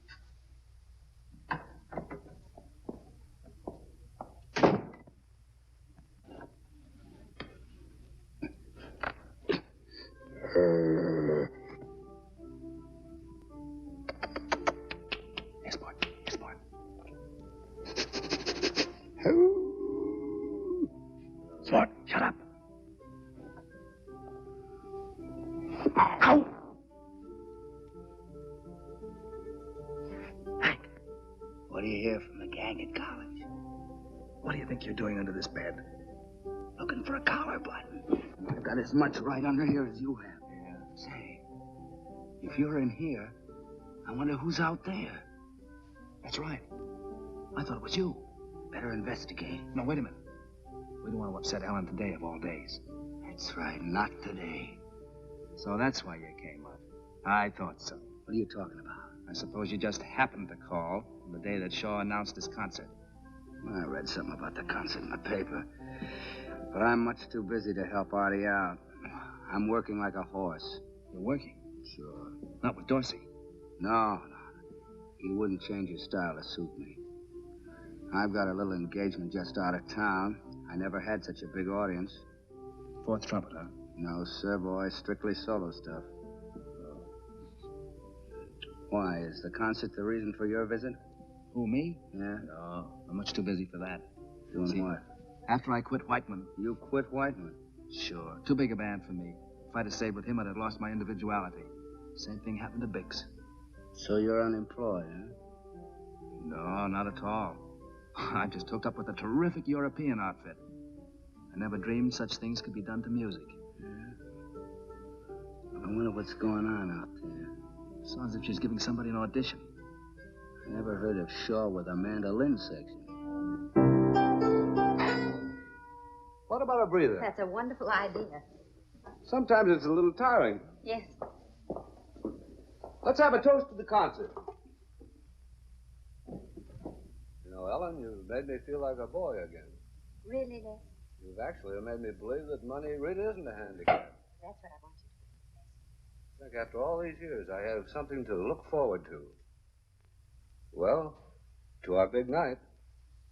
Yes, boy. Yes, boy. Sport, shut up. Ow! Hank. What do you hear from the gang at college? What do you think you're doing under this bed? Looking for a collar button. I've got as much right under here as you have. Yeah. Say, if you're in here, I wonder who's out there. That's right. I thought it was you. Better investigate. No, wait a minute. We don't want to upset Ellen today of all days. That's right, not today. So that's why you came up. I thought so. What are you talking about? I suppose you just happened to call on the day that Shaw announced his concert. I read something about the concert in the paper. But I'm much too busy to help Artie out. I'm working like a horse. You're working? Sure. Not with Dorsey? No. He wouldn't change his style to suit me. I've got a little engagement just out of town. I never had such a big audience. Fourth trumpet, huh? No, sir, boy. Strictly solo stuff. Why, is the concert the reason for your visit? Who, me? Yeah? No, I'm much too busy for that. Doing what? After I quit Whiteman. You quit Whiteman? Sure. Too big a band for me. If I'd have stayed with him, I'd have lost my individuality. Same thing happened to Biggs. So you're unemployed, huh? No, not at all. I just hooked up with a terrific European outfit. I never dreamed such things could be done to music. Yeah? I wonder what's going on out there. Sounds as if she's giving somebody an audition. I never heard of Shaw with a mandolin section. What about a breather? That's a wonderful idea. Sometimes it's a little tiring. Yes. Let's have a toast to the concert. You know, Ellen, you've made me feel like a boy again. Really, Les? You've actually made me believe that money really isn't a handicap. That's what I want you to do. I think after all these years, I have something to look forward to. Well, To our big night.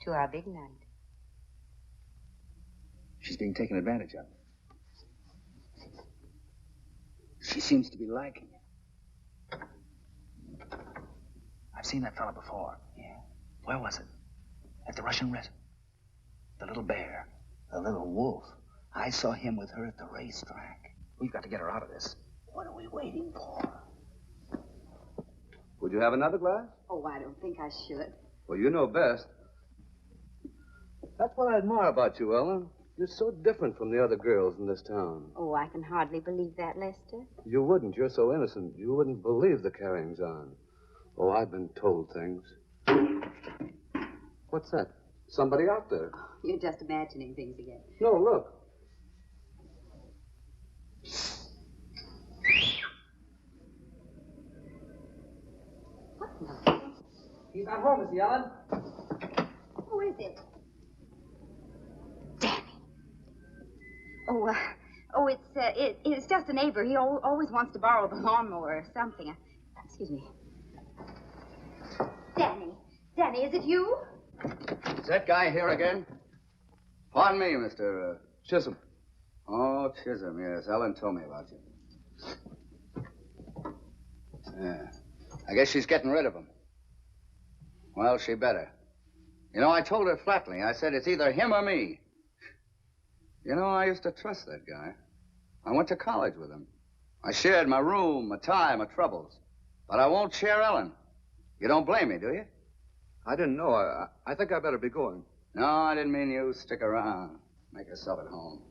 To our big night. She's being taken advantage of. She seems to be liking it. I've seen that fella before. Yeah? Where was it? At the Russian restaurant. The little bear. The little wolf. I saw him with her at the racetrack. We've got to get her out of this. What are we waiting for? Would you have another glass? Oh, I don't think I should. Well, you know best. That's what I admire about you, Ellen. You're so different from the other girls in this town. Oh, I can hardly believe that, Lester. You wouldn't. You're so innocent. You wouldn't believe the carryings on. Oh, I've been told things. What's that? Somebody out there. You're just imagining things again. No, look. He's not home, Miss Ellen. Who is it? It's just a neighbor. He always wants to borrow the lawnmower or something. Excuse me. Danny, is it you? Is that guy here again? Pardon me, Mr. Chisholm. Oh, Chisholm, yes. Ellen told me about you. Yeah. I guess she's getting rid of him. Well, she better. You know, I told her flatly. I said, it's either him or me. You know, I used to trust that guy. I went to college with him. I shared my room, my time, my troubles. But I won't share Ellen. You don't blame me, do you? I didn't know. I think I better be going. No, I didn't mean you. Stick around. Make yourself at home.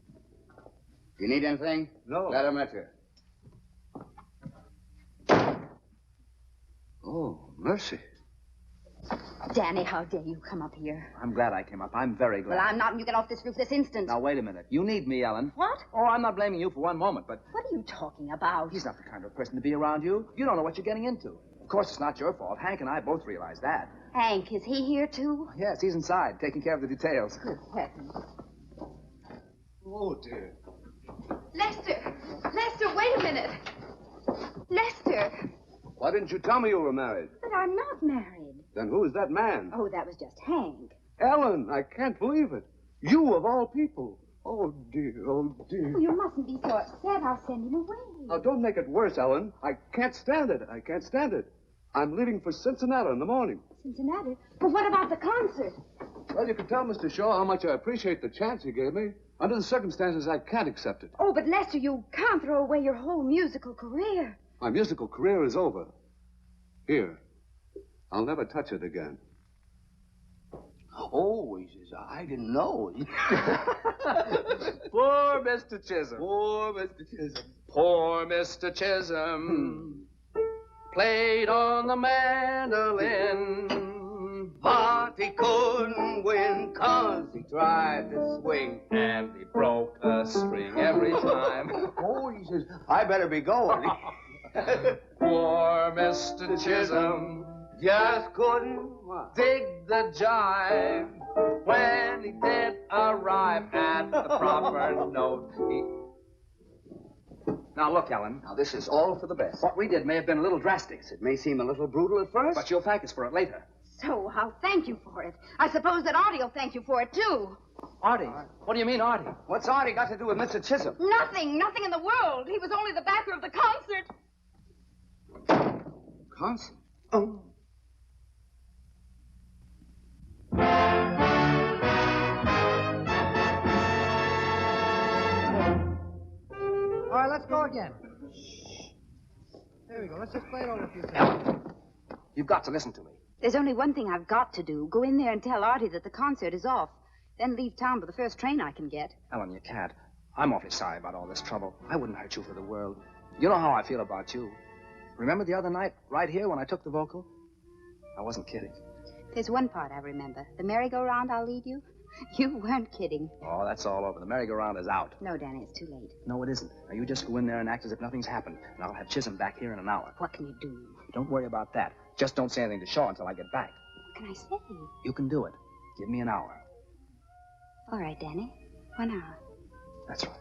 You need anything? No. Glad I met you. Oh, mercy. Danny, how dare you come up here? I'm glad I came up. I'm very glad. Well, I'm not, and you get off this roof this instant. Now, wait a minute. You need me, Ellen. What? Oh, I'm not blaming you for one moment, but... What are you talking about? He's not the kind of person to be around you. You don't know what you're getting into. Of course, it's not your fault. Hank and I both realize that. Hank, is he here, too? Yes, he's inside, taking care of the details. Good heavens. Oh, dear. Lester, wait a minute. Lester. Why didn't you tell me you were married? But I'm not married. Then who is that man? Oh, that was just Hank. Ellen, I can't believe it. You, of all people. Oh, dear, oh, dear. Oh, you mustn't be so upset. I'll send him away. Now, don't make it worse, Ellen. I can't stand it. I can't stand it. I'm leaving for Cincinnati in the morning. Cincinnati? But what about the concert? Well, you can tell Mr. Shaw how much I appreciate the chance he gave me. Under the circumstances, I can't accept it. Oh, but Lester, you can't throw away your whole musical career. My musical career is over. Here. I'll never touch it again. Oh, he says, I didn't know. Poor Mr. Chisholm. Poor Mr. Chisholm. Poor Mr. Chisholm. Played on the mandolin, but he couldn't win 'cause he tried to swing and he broke a string every time. Oh, he says, I better be going. Poor Mr. Chisholm just couldn't dig the jive. When he did arrive at the proper note, Now, look, Ellen. Now, this is all for the best. What we did may have been a little drastic. It may seem a little brutal at first. But you'll thank us for it later. So I'll thank you for it. I suppose that Artie will thank you for it, too. Artie? What do you mean, Artie? What's Artie got to do with Mr. Chisholm? Nothing in the world. He was only the backer of the concert. Concert? Oh. All right, let's go again. There we go. Let's just play it over a few seconds. You've got to listen to me. There's only one thing I've got to do. Go in there and tell Artie that the concert is off. Then leave town for the first train I can get. Ellen, you can't. I'm awfully sorry about all this trouble. I wouldn't hurt you for the world. You know how I feel about you. Remember the other night, right here, when I took the vocal? I wasn't kidding. There's one part I remember. The merry-go-round I'll lead you. You weren't kidding. Oh, that's all over. The merry-go-round is out. No, Danny, it's too late. No, it isn't. Now, you just go in there and act as if nothing's happened, and I'll have Chisholm back here in an hour. What can you do? Don't worry about that. Just don't say anything to Shaw until I get back. What can I say? You can do it. Give me an hour. All right, Danny. 1 hour. That's right.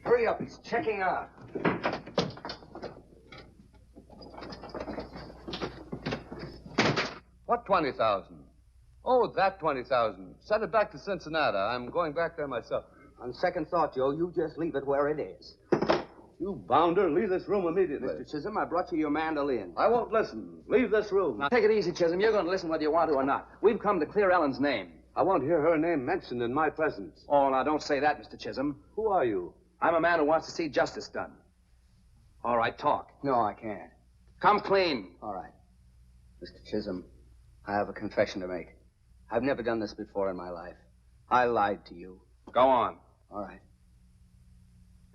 Hurry up, up. He's checking out. What 20,000? Oh, that 20,000. Send it back to Cincinnati. I'm going back there myself. On second thought, Joe, you just leave it where it is. You bounder, leave this room immediately. Mr. Chisholm, I brought you your mandolin. I won't listen. Leave this room. Now, take it easy, Chisholm. You're going to listen whether you want to or not. We've come to clear Ellen's name. I won't hear her name mentioned in my presence. Oh, now, don't say that, Mr. Chisholm. Who are you? I'm a man who wants to see justice done. All right, talk. No, I can't. Come clean. All right. Mr. Chisholm, I have a confession to make. I've never done this before in my life. I lied to you. Go on. All right.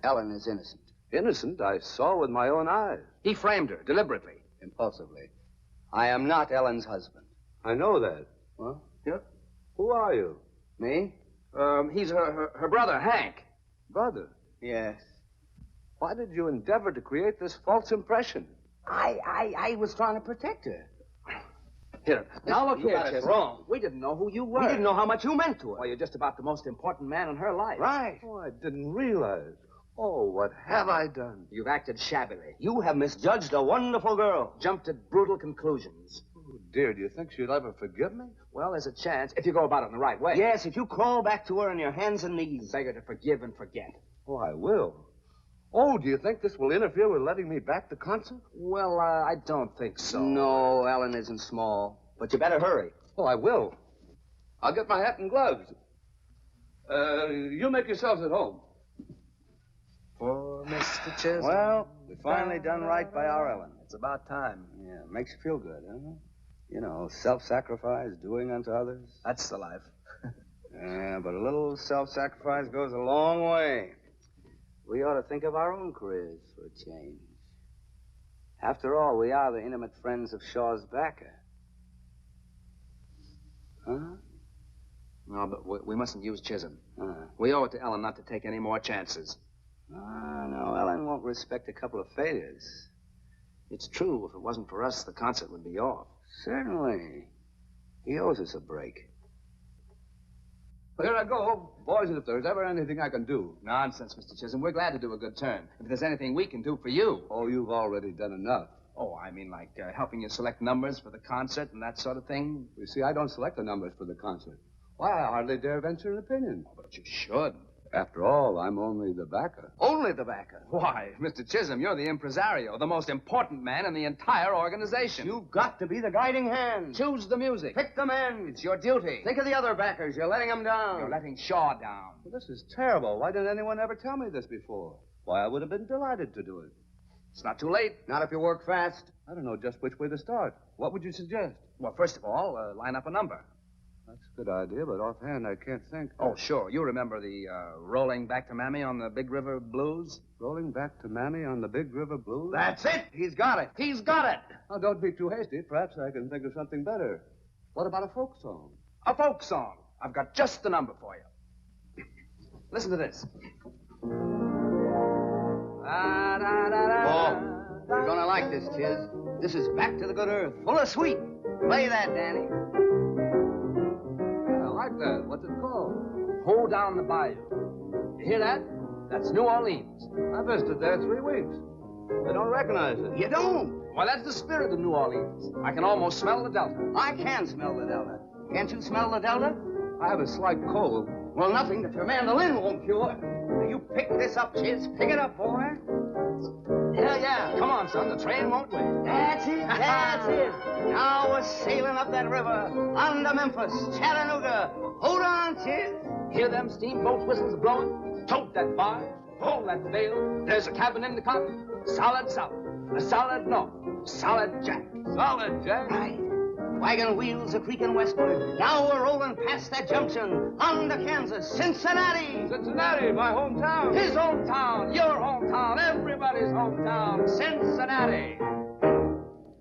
Ellen is innocent. Innocent? I saw with my own eyes. He framed her, deliberately. Impulsively. I am not Ellen's husband. I know that. What? Yeah? Who are you? Me? He's her brother, Hank. Brother? Yes. Why did you endeavor to create this false impression? I was trying to protect her. Here. Now look You here, got it Chisholm. wrong. We didn't know who you were. We didn't know how much you meant to her. Well, you're just about the most important man in her life. Right. Oh, I didn't realize. Oh, what have I done? You've acted shabbily. You have misjudged a wonderful girl. Jumped at brutal conclusions. Oh, dear, do you think she'll ever forgive me? Well, there's a chance, if you go about it in the right way. Yes, if you crawl back to her on your hands and knees. Beg her to forgive and forget. Oh, I will. Oh, do you think this will interfere with letting me back the concert? Well, I don't think so. No, Ellen isn't small. But you better hurry. Oh, I will. I'll get my hat and gloves. You make yourselves at home. For Mr. Chisholm. Well, we've finally done right by our Ellen. It's about time. Yeah, makes you feel good, huh? You know, self-sacrifice, doing unto others. That's the life. Yeah, but a little self-sacrifice goes a long way. We ought to think of our own careers for a change. After all, we are the intimate friends of Shaw's backer. Huh? No, but we mustn't use Chisholm. We owe it to Ellen not to take any more chances. No, Ellen won't respect a couple of failures. It's true. If it wasn't for us, the concert would be off. Certainly. He owes us a break. Well, here I go. Boys, if there's ever anything I can do. Nonsense, Mr. Chisholm. We're glad to do a good turn. If there's anything we can do for you. Oh, you've already done enough. Oh, I mean like helping you select numbers for the concert and that sort of thing. You see, I don't select the numbers for the concert. Why, I hardly dare venture an opinion. Oh, but you should. After all, I'm only the backer. Only the backer? Why, Mr. Chisholm, you're the impresario, the most important man in the entire organization. You've got to be the guiding hand. Choose the music. Pick the men. It's your duty. Think of the other backers. You're letting them down. You're letting Shaw down. Well, this is terrible. Why didn't anyone ever tell me this before? Why, I would have been delighted to do it. It's not too late. Not if you work fast. I don't know just which way to start. What would you suggest? Well, first of all, line up a number. That's a good idea, but offhand, I can't think. Oh, sure. You remember the Rolling Back to Mammy on the Big River Blues? Rolling Back to Mammy on the Big River Blues? That's it. He's got it. He's got it. Now, don't be too hasty. Perhaps I can think of something better. What about a folk song? A folk song. I've got just the number for you. Listen to this. Oh, you're gonna like this, Chiz. This is Back to the Good Earth, full of sweet. Play that, Danny. Yeah, I like that. What's it called? Hold Down the Bayou. You hear that? That's New Orleans. I visited there 3 weeks. I don't recognize it. You don't? Why, that's the spirit of New Orleans. I can almost smell the Delta. I can smell the Delta. Can't you smell the Delta? I have a slight cold. Well, nothing that your mandolin won't cure. You pick this up, Chiz. Pick it up, boy. Yeah. Come on, son. The train won't wait. That's it. That's it. Now we're sailing up that river. On to Memphis, Chattanooga. Hold on, Chiz. Hear them steamboat whistles blowing? Tote that bar. Roll that bale. There's a cabin in the cotton. Solid south. A solid north. Solid jack. Solid, Jack. Right. Wagon wheels are creaking westward. Now we're rolling past that junction. On to Kansas, Cincinnati. Cincinnati, my hometown. His hometown. Your hometown. Everybody's hometown. Cincinnati.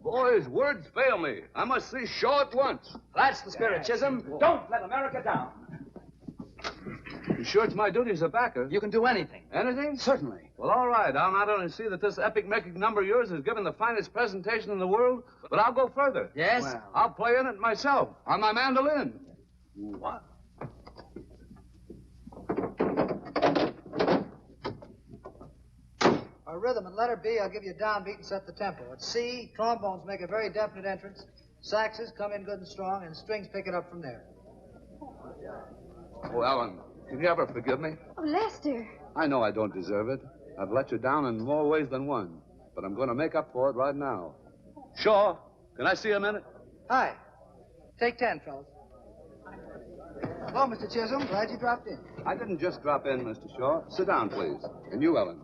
Boys, words fail me. I must see Shaw at once. That's the spirit, Chisholm. Don't let America down. You sure it's my duty as a backer? You can do anything. Anything? Certainly. Well, all right. I'll not only see that this epic-making number of yours is given the finest presentation in the world, but I'll go further. Yes? Well. I'll play in it myself, on my mandolin. Rhythm and letter B, I'll give you a downbeat and set the tempo. At C, trombones make a very definite entrance. Saxes come in good and strong, and strings pick it up from there. Oh, Ellen, can you ever forgive me? Oh, Lester. I know I don't deserve it. I've let you down in more ways than one. But I'm going to make up for it right now. Shaw, can I see a minute? Hi. Take 10, fellas. Hello, Mr. Chisholm. Glad you dropped in. I didn't just drop in, Mr. Shaw. Sit down, please. And you, Ellen.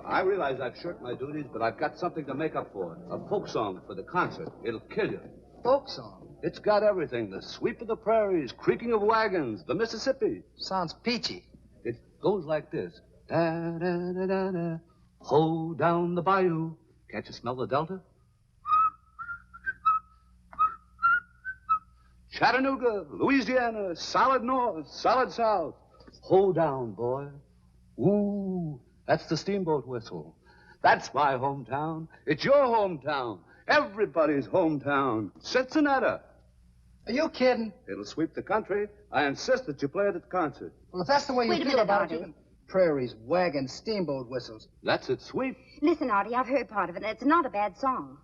I realize I've shirked my duties, but I've got something to make up for. A folk song for the concert. It'll kill you. Folk song? It's got everything. The sweep of the prairies, creaking of wagons, the Mississippi. Sounds peachy. It goes like this. Da-da-da-da-da. Ho down the bayou. Can't you smell the delta? Chattanooga, Louisiana, solid north, solid south. Ho down, boy. Ooh, that's the steamboat whistle. That's my hometown. It's your hometown. Everybody's hometown. Cincinnati. Are you kidding? It'll sweep the country. I insist that you play it at the concert. Well, if that's the way you Wait a feel minute, about Artie. it, you can... Prairies, wagons, steamboat whistles. That's it, sweep. Listen, Artie, I've heard part of it, and it's not a bad song.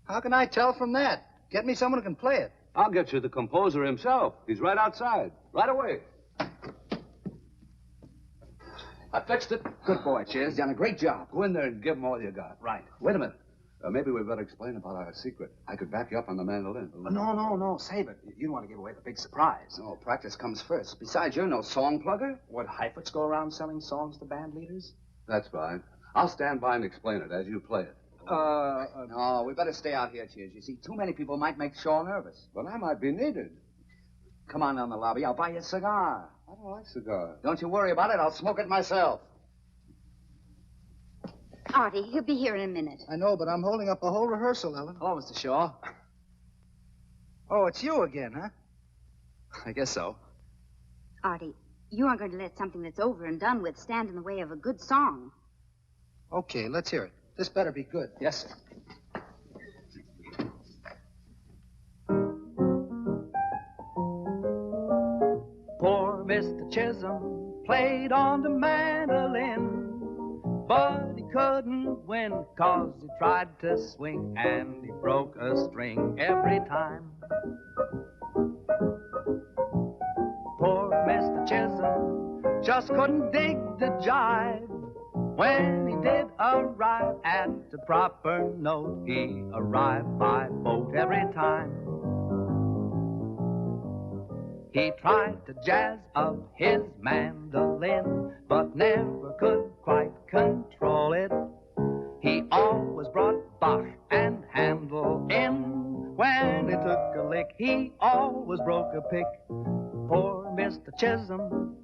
How can I tell from that? Get me someone who can play it. I'll get you the composer himself. He's right outside. Right away. I fixed it. Good boy, Chiz. Done a great job. Go in there and give him all you got. Right. Wait a minute. Maybe we better explain about our secret. I could back you up on the mandolin. No. Save it. You don't want to give away the big surprise. No, practice comes first. Besides, you're no song plugger. Would Heifetz go around selling songs to band leaders? That's fine. I'll stand by and explain it as you play it. No, we better stay out here, Chiz. You see, too many people might make Shaw nervous. But I might be needed. Come on down the lobby. I'll buy you a cigar. I don't like cigars. Don't you worry about it. I'll smoke it myself. Artie, he'll be here in a minute. I know, but I'm holding up a whole rehearsal, Ellen. Hello, Mr. Shaw. Oh, it's you again, huh? I guess so. Artie, you aren't going to let something that's over and done with stand in the way of a good song. Okay, let's hear it. This better be good. Yes, sir. Poor Mr. Chisholm played on the mandolin, but he couldn't win 'cause he tried to swing and he broke a string every time. Poor Mr. Chisholm just couldn't dig the jive. When he did arrive at the proper note, he arrived by boat every time. He tried to jazz up his mandolin, but never could quite control it. He always brought Bach and Handel in. When he took a lick, he always broke a pick. Poor Mr. Chisholm,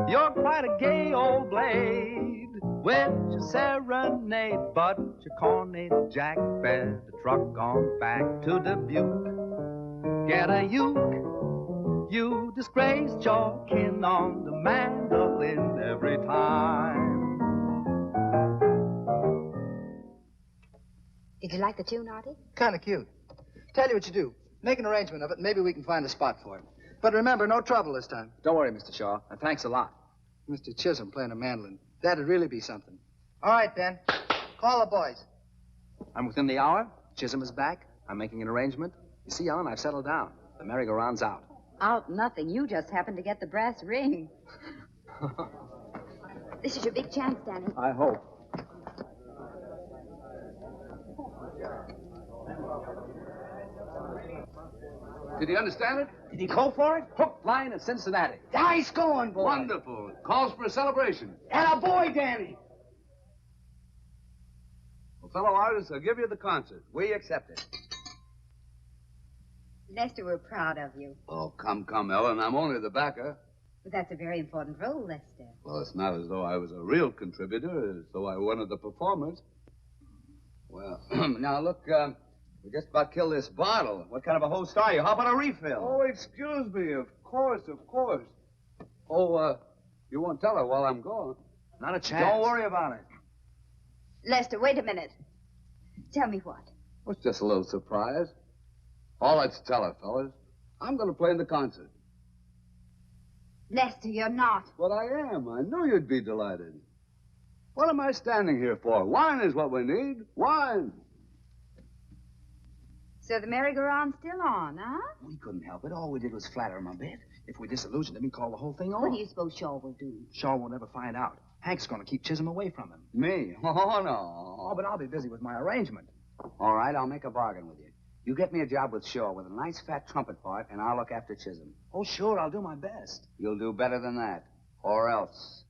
you're quite a gay old blade with your serenade, but your corny Jack fed the truck on back to Dubuque. Get a uke. You disgraced your kin on the mandolin every time. Did you like the tune, Artie? Kind of cute. Tell you what you do. Make an arrangement of it, and maybe we can find a spot for it. But remember, no trouble this time. Don't worry, Mr. Shaw. And thanks a lot. Mr. Chisholm playing a mandolin. That'd really be something. All right, Ben. Call the boys. I'm within the hour. Chisholm is back. I'm making an arrangement. You see, Ellen, I've settled down. The merry-go-round's out. Out nothing. You just happened to get the brass ring. This is your big chance, Danny. I hope. Did he understand it? Did he go for it? Hook, line, and Cincinnati. Nice going, boy. Wonderful. Calls for a celebration. And a boy, Danny. Well, fellow artists, I'll give you the concert. We accept it. Lester, we're proud of you. Oh, come, Ellen. I'm only the backer. But that's a very important role, Lester. Well, it's not as though I was a real contributor, as though I were one of the performers. Well, now, look, we just about killed this bottle. What kind of a host are you? How about a refill? Oh, excuse me. Of course. Oh, you won't tell her while I'm gone. Not a chance. Don't worry about it. Lester, wait a minute. Tell me what. Well, it's just a little surprise. All let's tell her, fellas. I'm going to play in the concert. Lester, you're not. But I am. I knew you'd be delighted. What am I standing here for? Wine is what we need. Wine. So the merry-go-round's still on, huh? We couldn't help it. All we did was flatter him a bit. If we disillusioned him, he'd call the whole thing off. What do you suppose Shaw will do? Shaw won't ever find out. Hank's going to keep Chisholm away from him. Me? Oh, no. Oh, but I'll be busy with my arrangement. All right, I'll make a bargain with you. You get me a job with Shaw with a nice fat trumpet part, and I'll look after Chisholm. Oh, sure, I'll do my best. You'll do better than that. Or else.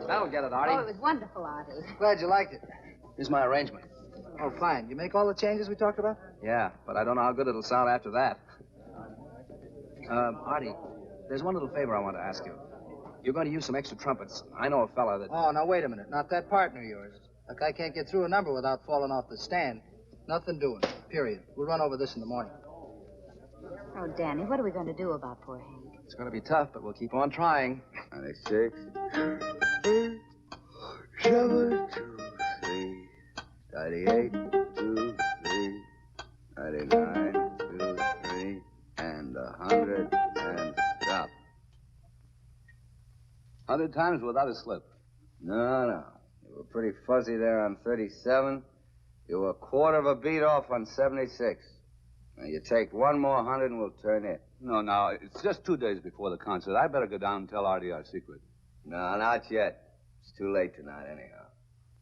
That'll get it, Artie. Oh, it was wonderful, Artie. Glad you liked it. Here's my arrangement. Oh, fine. You make all the changes we talked about? Yeah, but I don't know how good it'll sound after that. Artie, there's one little favor I want to ask you. You're going to use some extra trumpets. I know a fella that... Oh, now, wait a minute. Not that partner of yours. Look, I can't get through a number without falling off the stand. Nothing doing. Period. We'll run over this in the morning. Oh, Danny, what are we going to do about poor Hank? It's going to be tough, but we'll keep on trying. 96, 8, 7, 2, 3, 98, 2, 3, 99, 2, 3, and 100, and stop. 100 times without a slip. No. You were pretty fuzzy there on 37. You were a quarter of a beat off on 76. Now, you take one more 100 and we'll turn in. No, it's just 2 days before the concert. I better go down and tell Artie our secret. No, not yet. It's too late tonight, anyhow.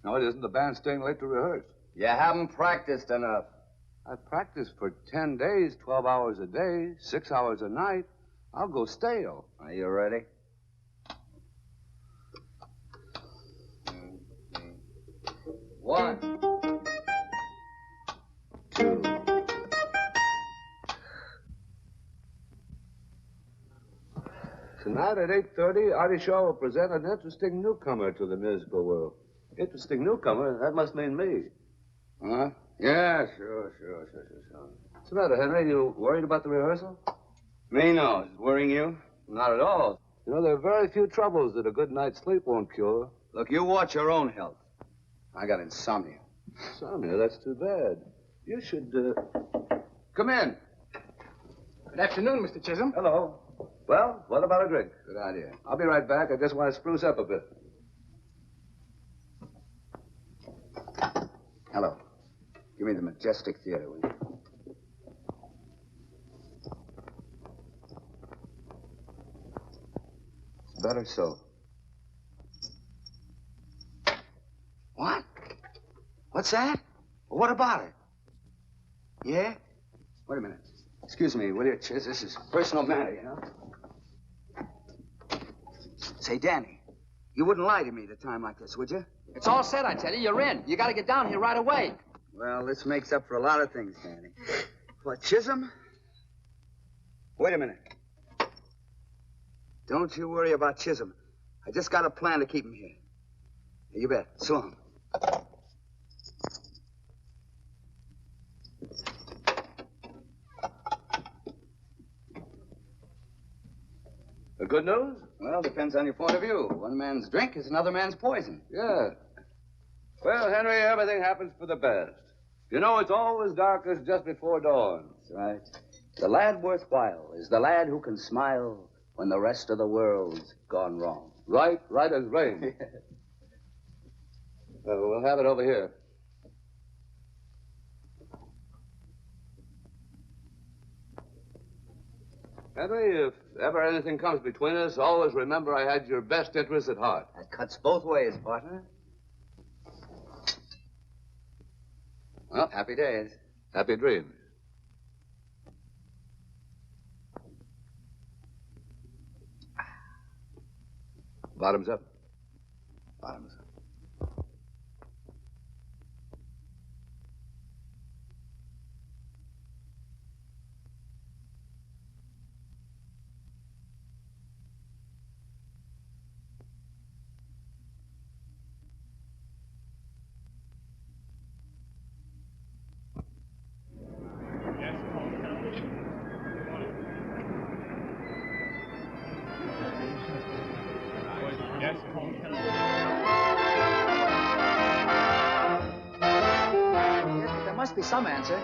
No, it isn't. The band's staying late to rehearse. You haven't practiced enough. I've practiced for 10 days, 12 hours a day, 6 hours a night. I'll go stale. Are you ready? One, two. Tonight at 8:30, Artie Shaw will present an interesting newcomer to the musical world. Interesting newcomer? That must mean me. Huh? Yeah, sure. What's the matter, Henry? You worried about the rehearsal? Me, no. Is it worrying you? Not at all. You know, there are very few troubles that a good night's sleep won't cure. Look, you watch your own health. I got insomnia. Insomnia? That's too bad. You should, come in. Good afternoon, Mr. Chisholm. Hello. Well, what about a drink? Good idea. I'll be right back. I just want to spruce up a bit. Hello. Give me the Majestic Theater, will you? It's better so. What? What's that? What about it? Yeah? Wait a minute. Excuse me, will you, Chiz? This is a personal matter, you know? Say, Danny, you wouldn't lie to me at a time like this, would you? It's all set, I tell you. You're in. You got to get down here right away. Well, this makes up for a lot of things, Danny. What, Chisholm? Wait a minute. Don't you worry about Chisholm. I just got a plan to keep him here. You bet. So long. The good news? Well, depends on your point of view. One man's drink is another man's poison. Yeah. Well, Henry, everything happens for the best. You know, it's always darkest just before dawn. That's right. The lad worthwhile is the lad who can smile when the rest of the world's gone wrong. Right as rain. We'll have it over here. Henry, if ever anything comes between us, always remember I had your best interests at heart. That cuts both ways, partner. Well, happy days. Happy dreams. Bottoms up. Bottoms up. Must be some answer.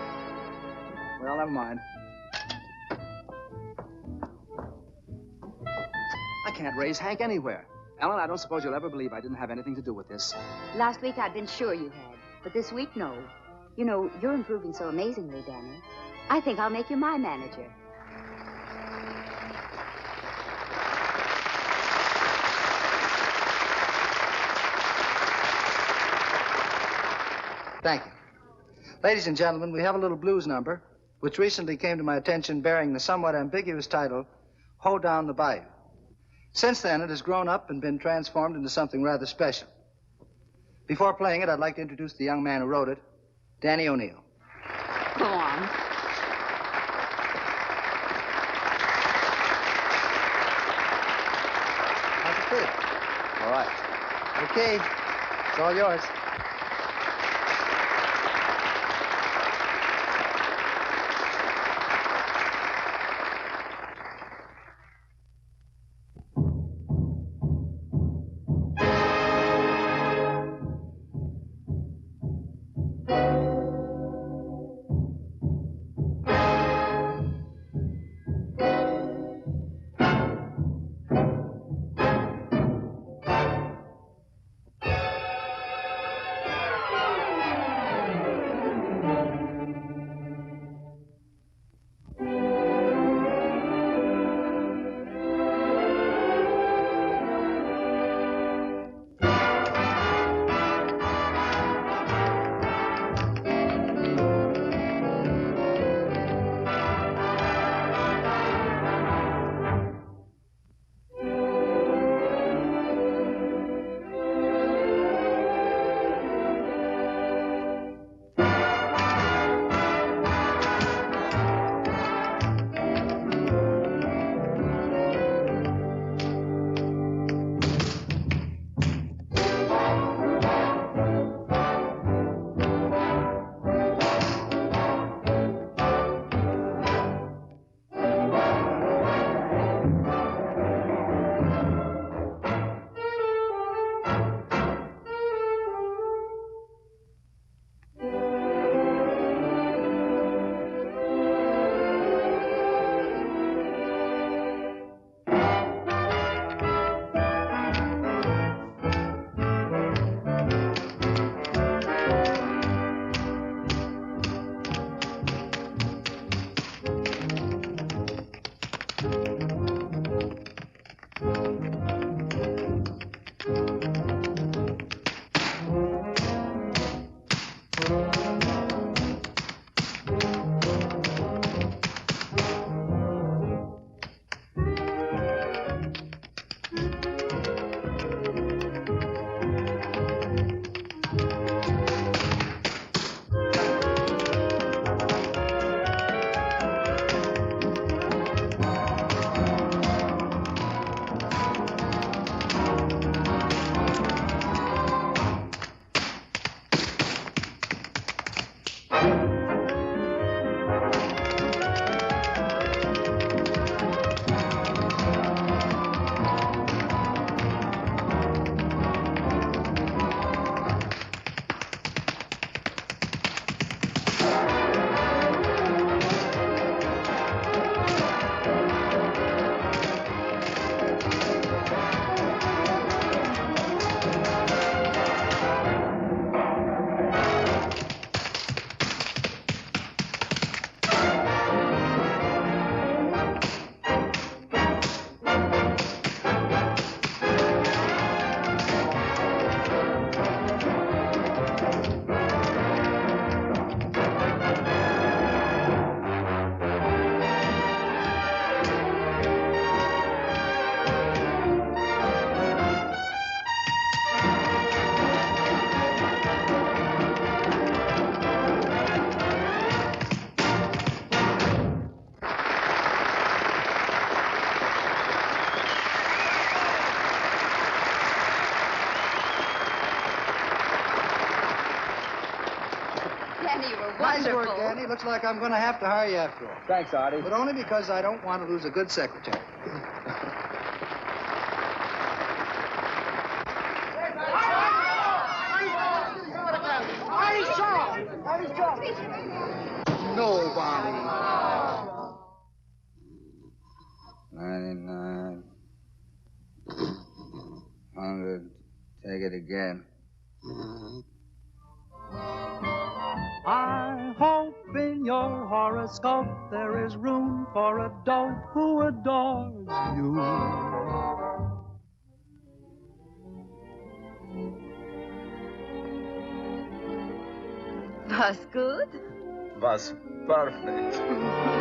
Well, never mind. I can't raise Hank anywhere. Ellen, I don't suppose you'll ever believe I didn't have anything to do with this. Last week I'd been sure you had, but this week, no. You know, you're improving so amazingly, Danny. I think I'll make you my manager. Thank you. Ladies and gentlemen, we have a little blues number, which recently came to my attention bearing the somewhat ambiguous title, Hold Down the Bayou. Since then, it has grown up and been transformed into something rather special. Before playing it, I'd like to introduce the young man who wrote it, Danny O'Neill. Go on. How's it feel? All right. Okay. It's all yours. Nice work, Wonderful. Danny. Looks like I'm going to have to hire you after all. Thanks, Artie. But only because I don't want to lose a good secretary. Artie Shaw! Artie Shaw! Nobody. 99. 100. Take it again. I hope in your horoscope there is room for a dope who adores you. Was good? Was perfect.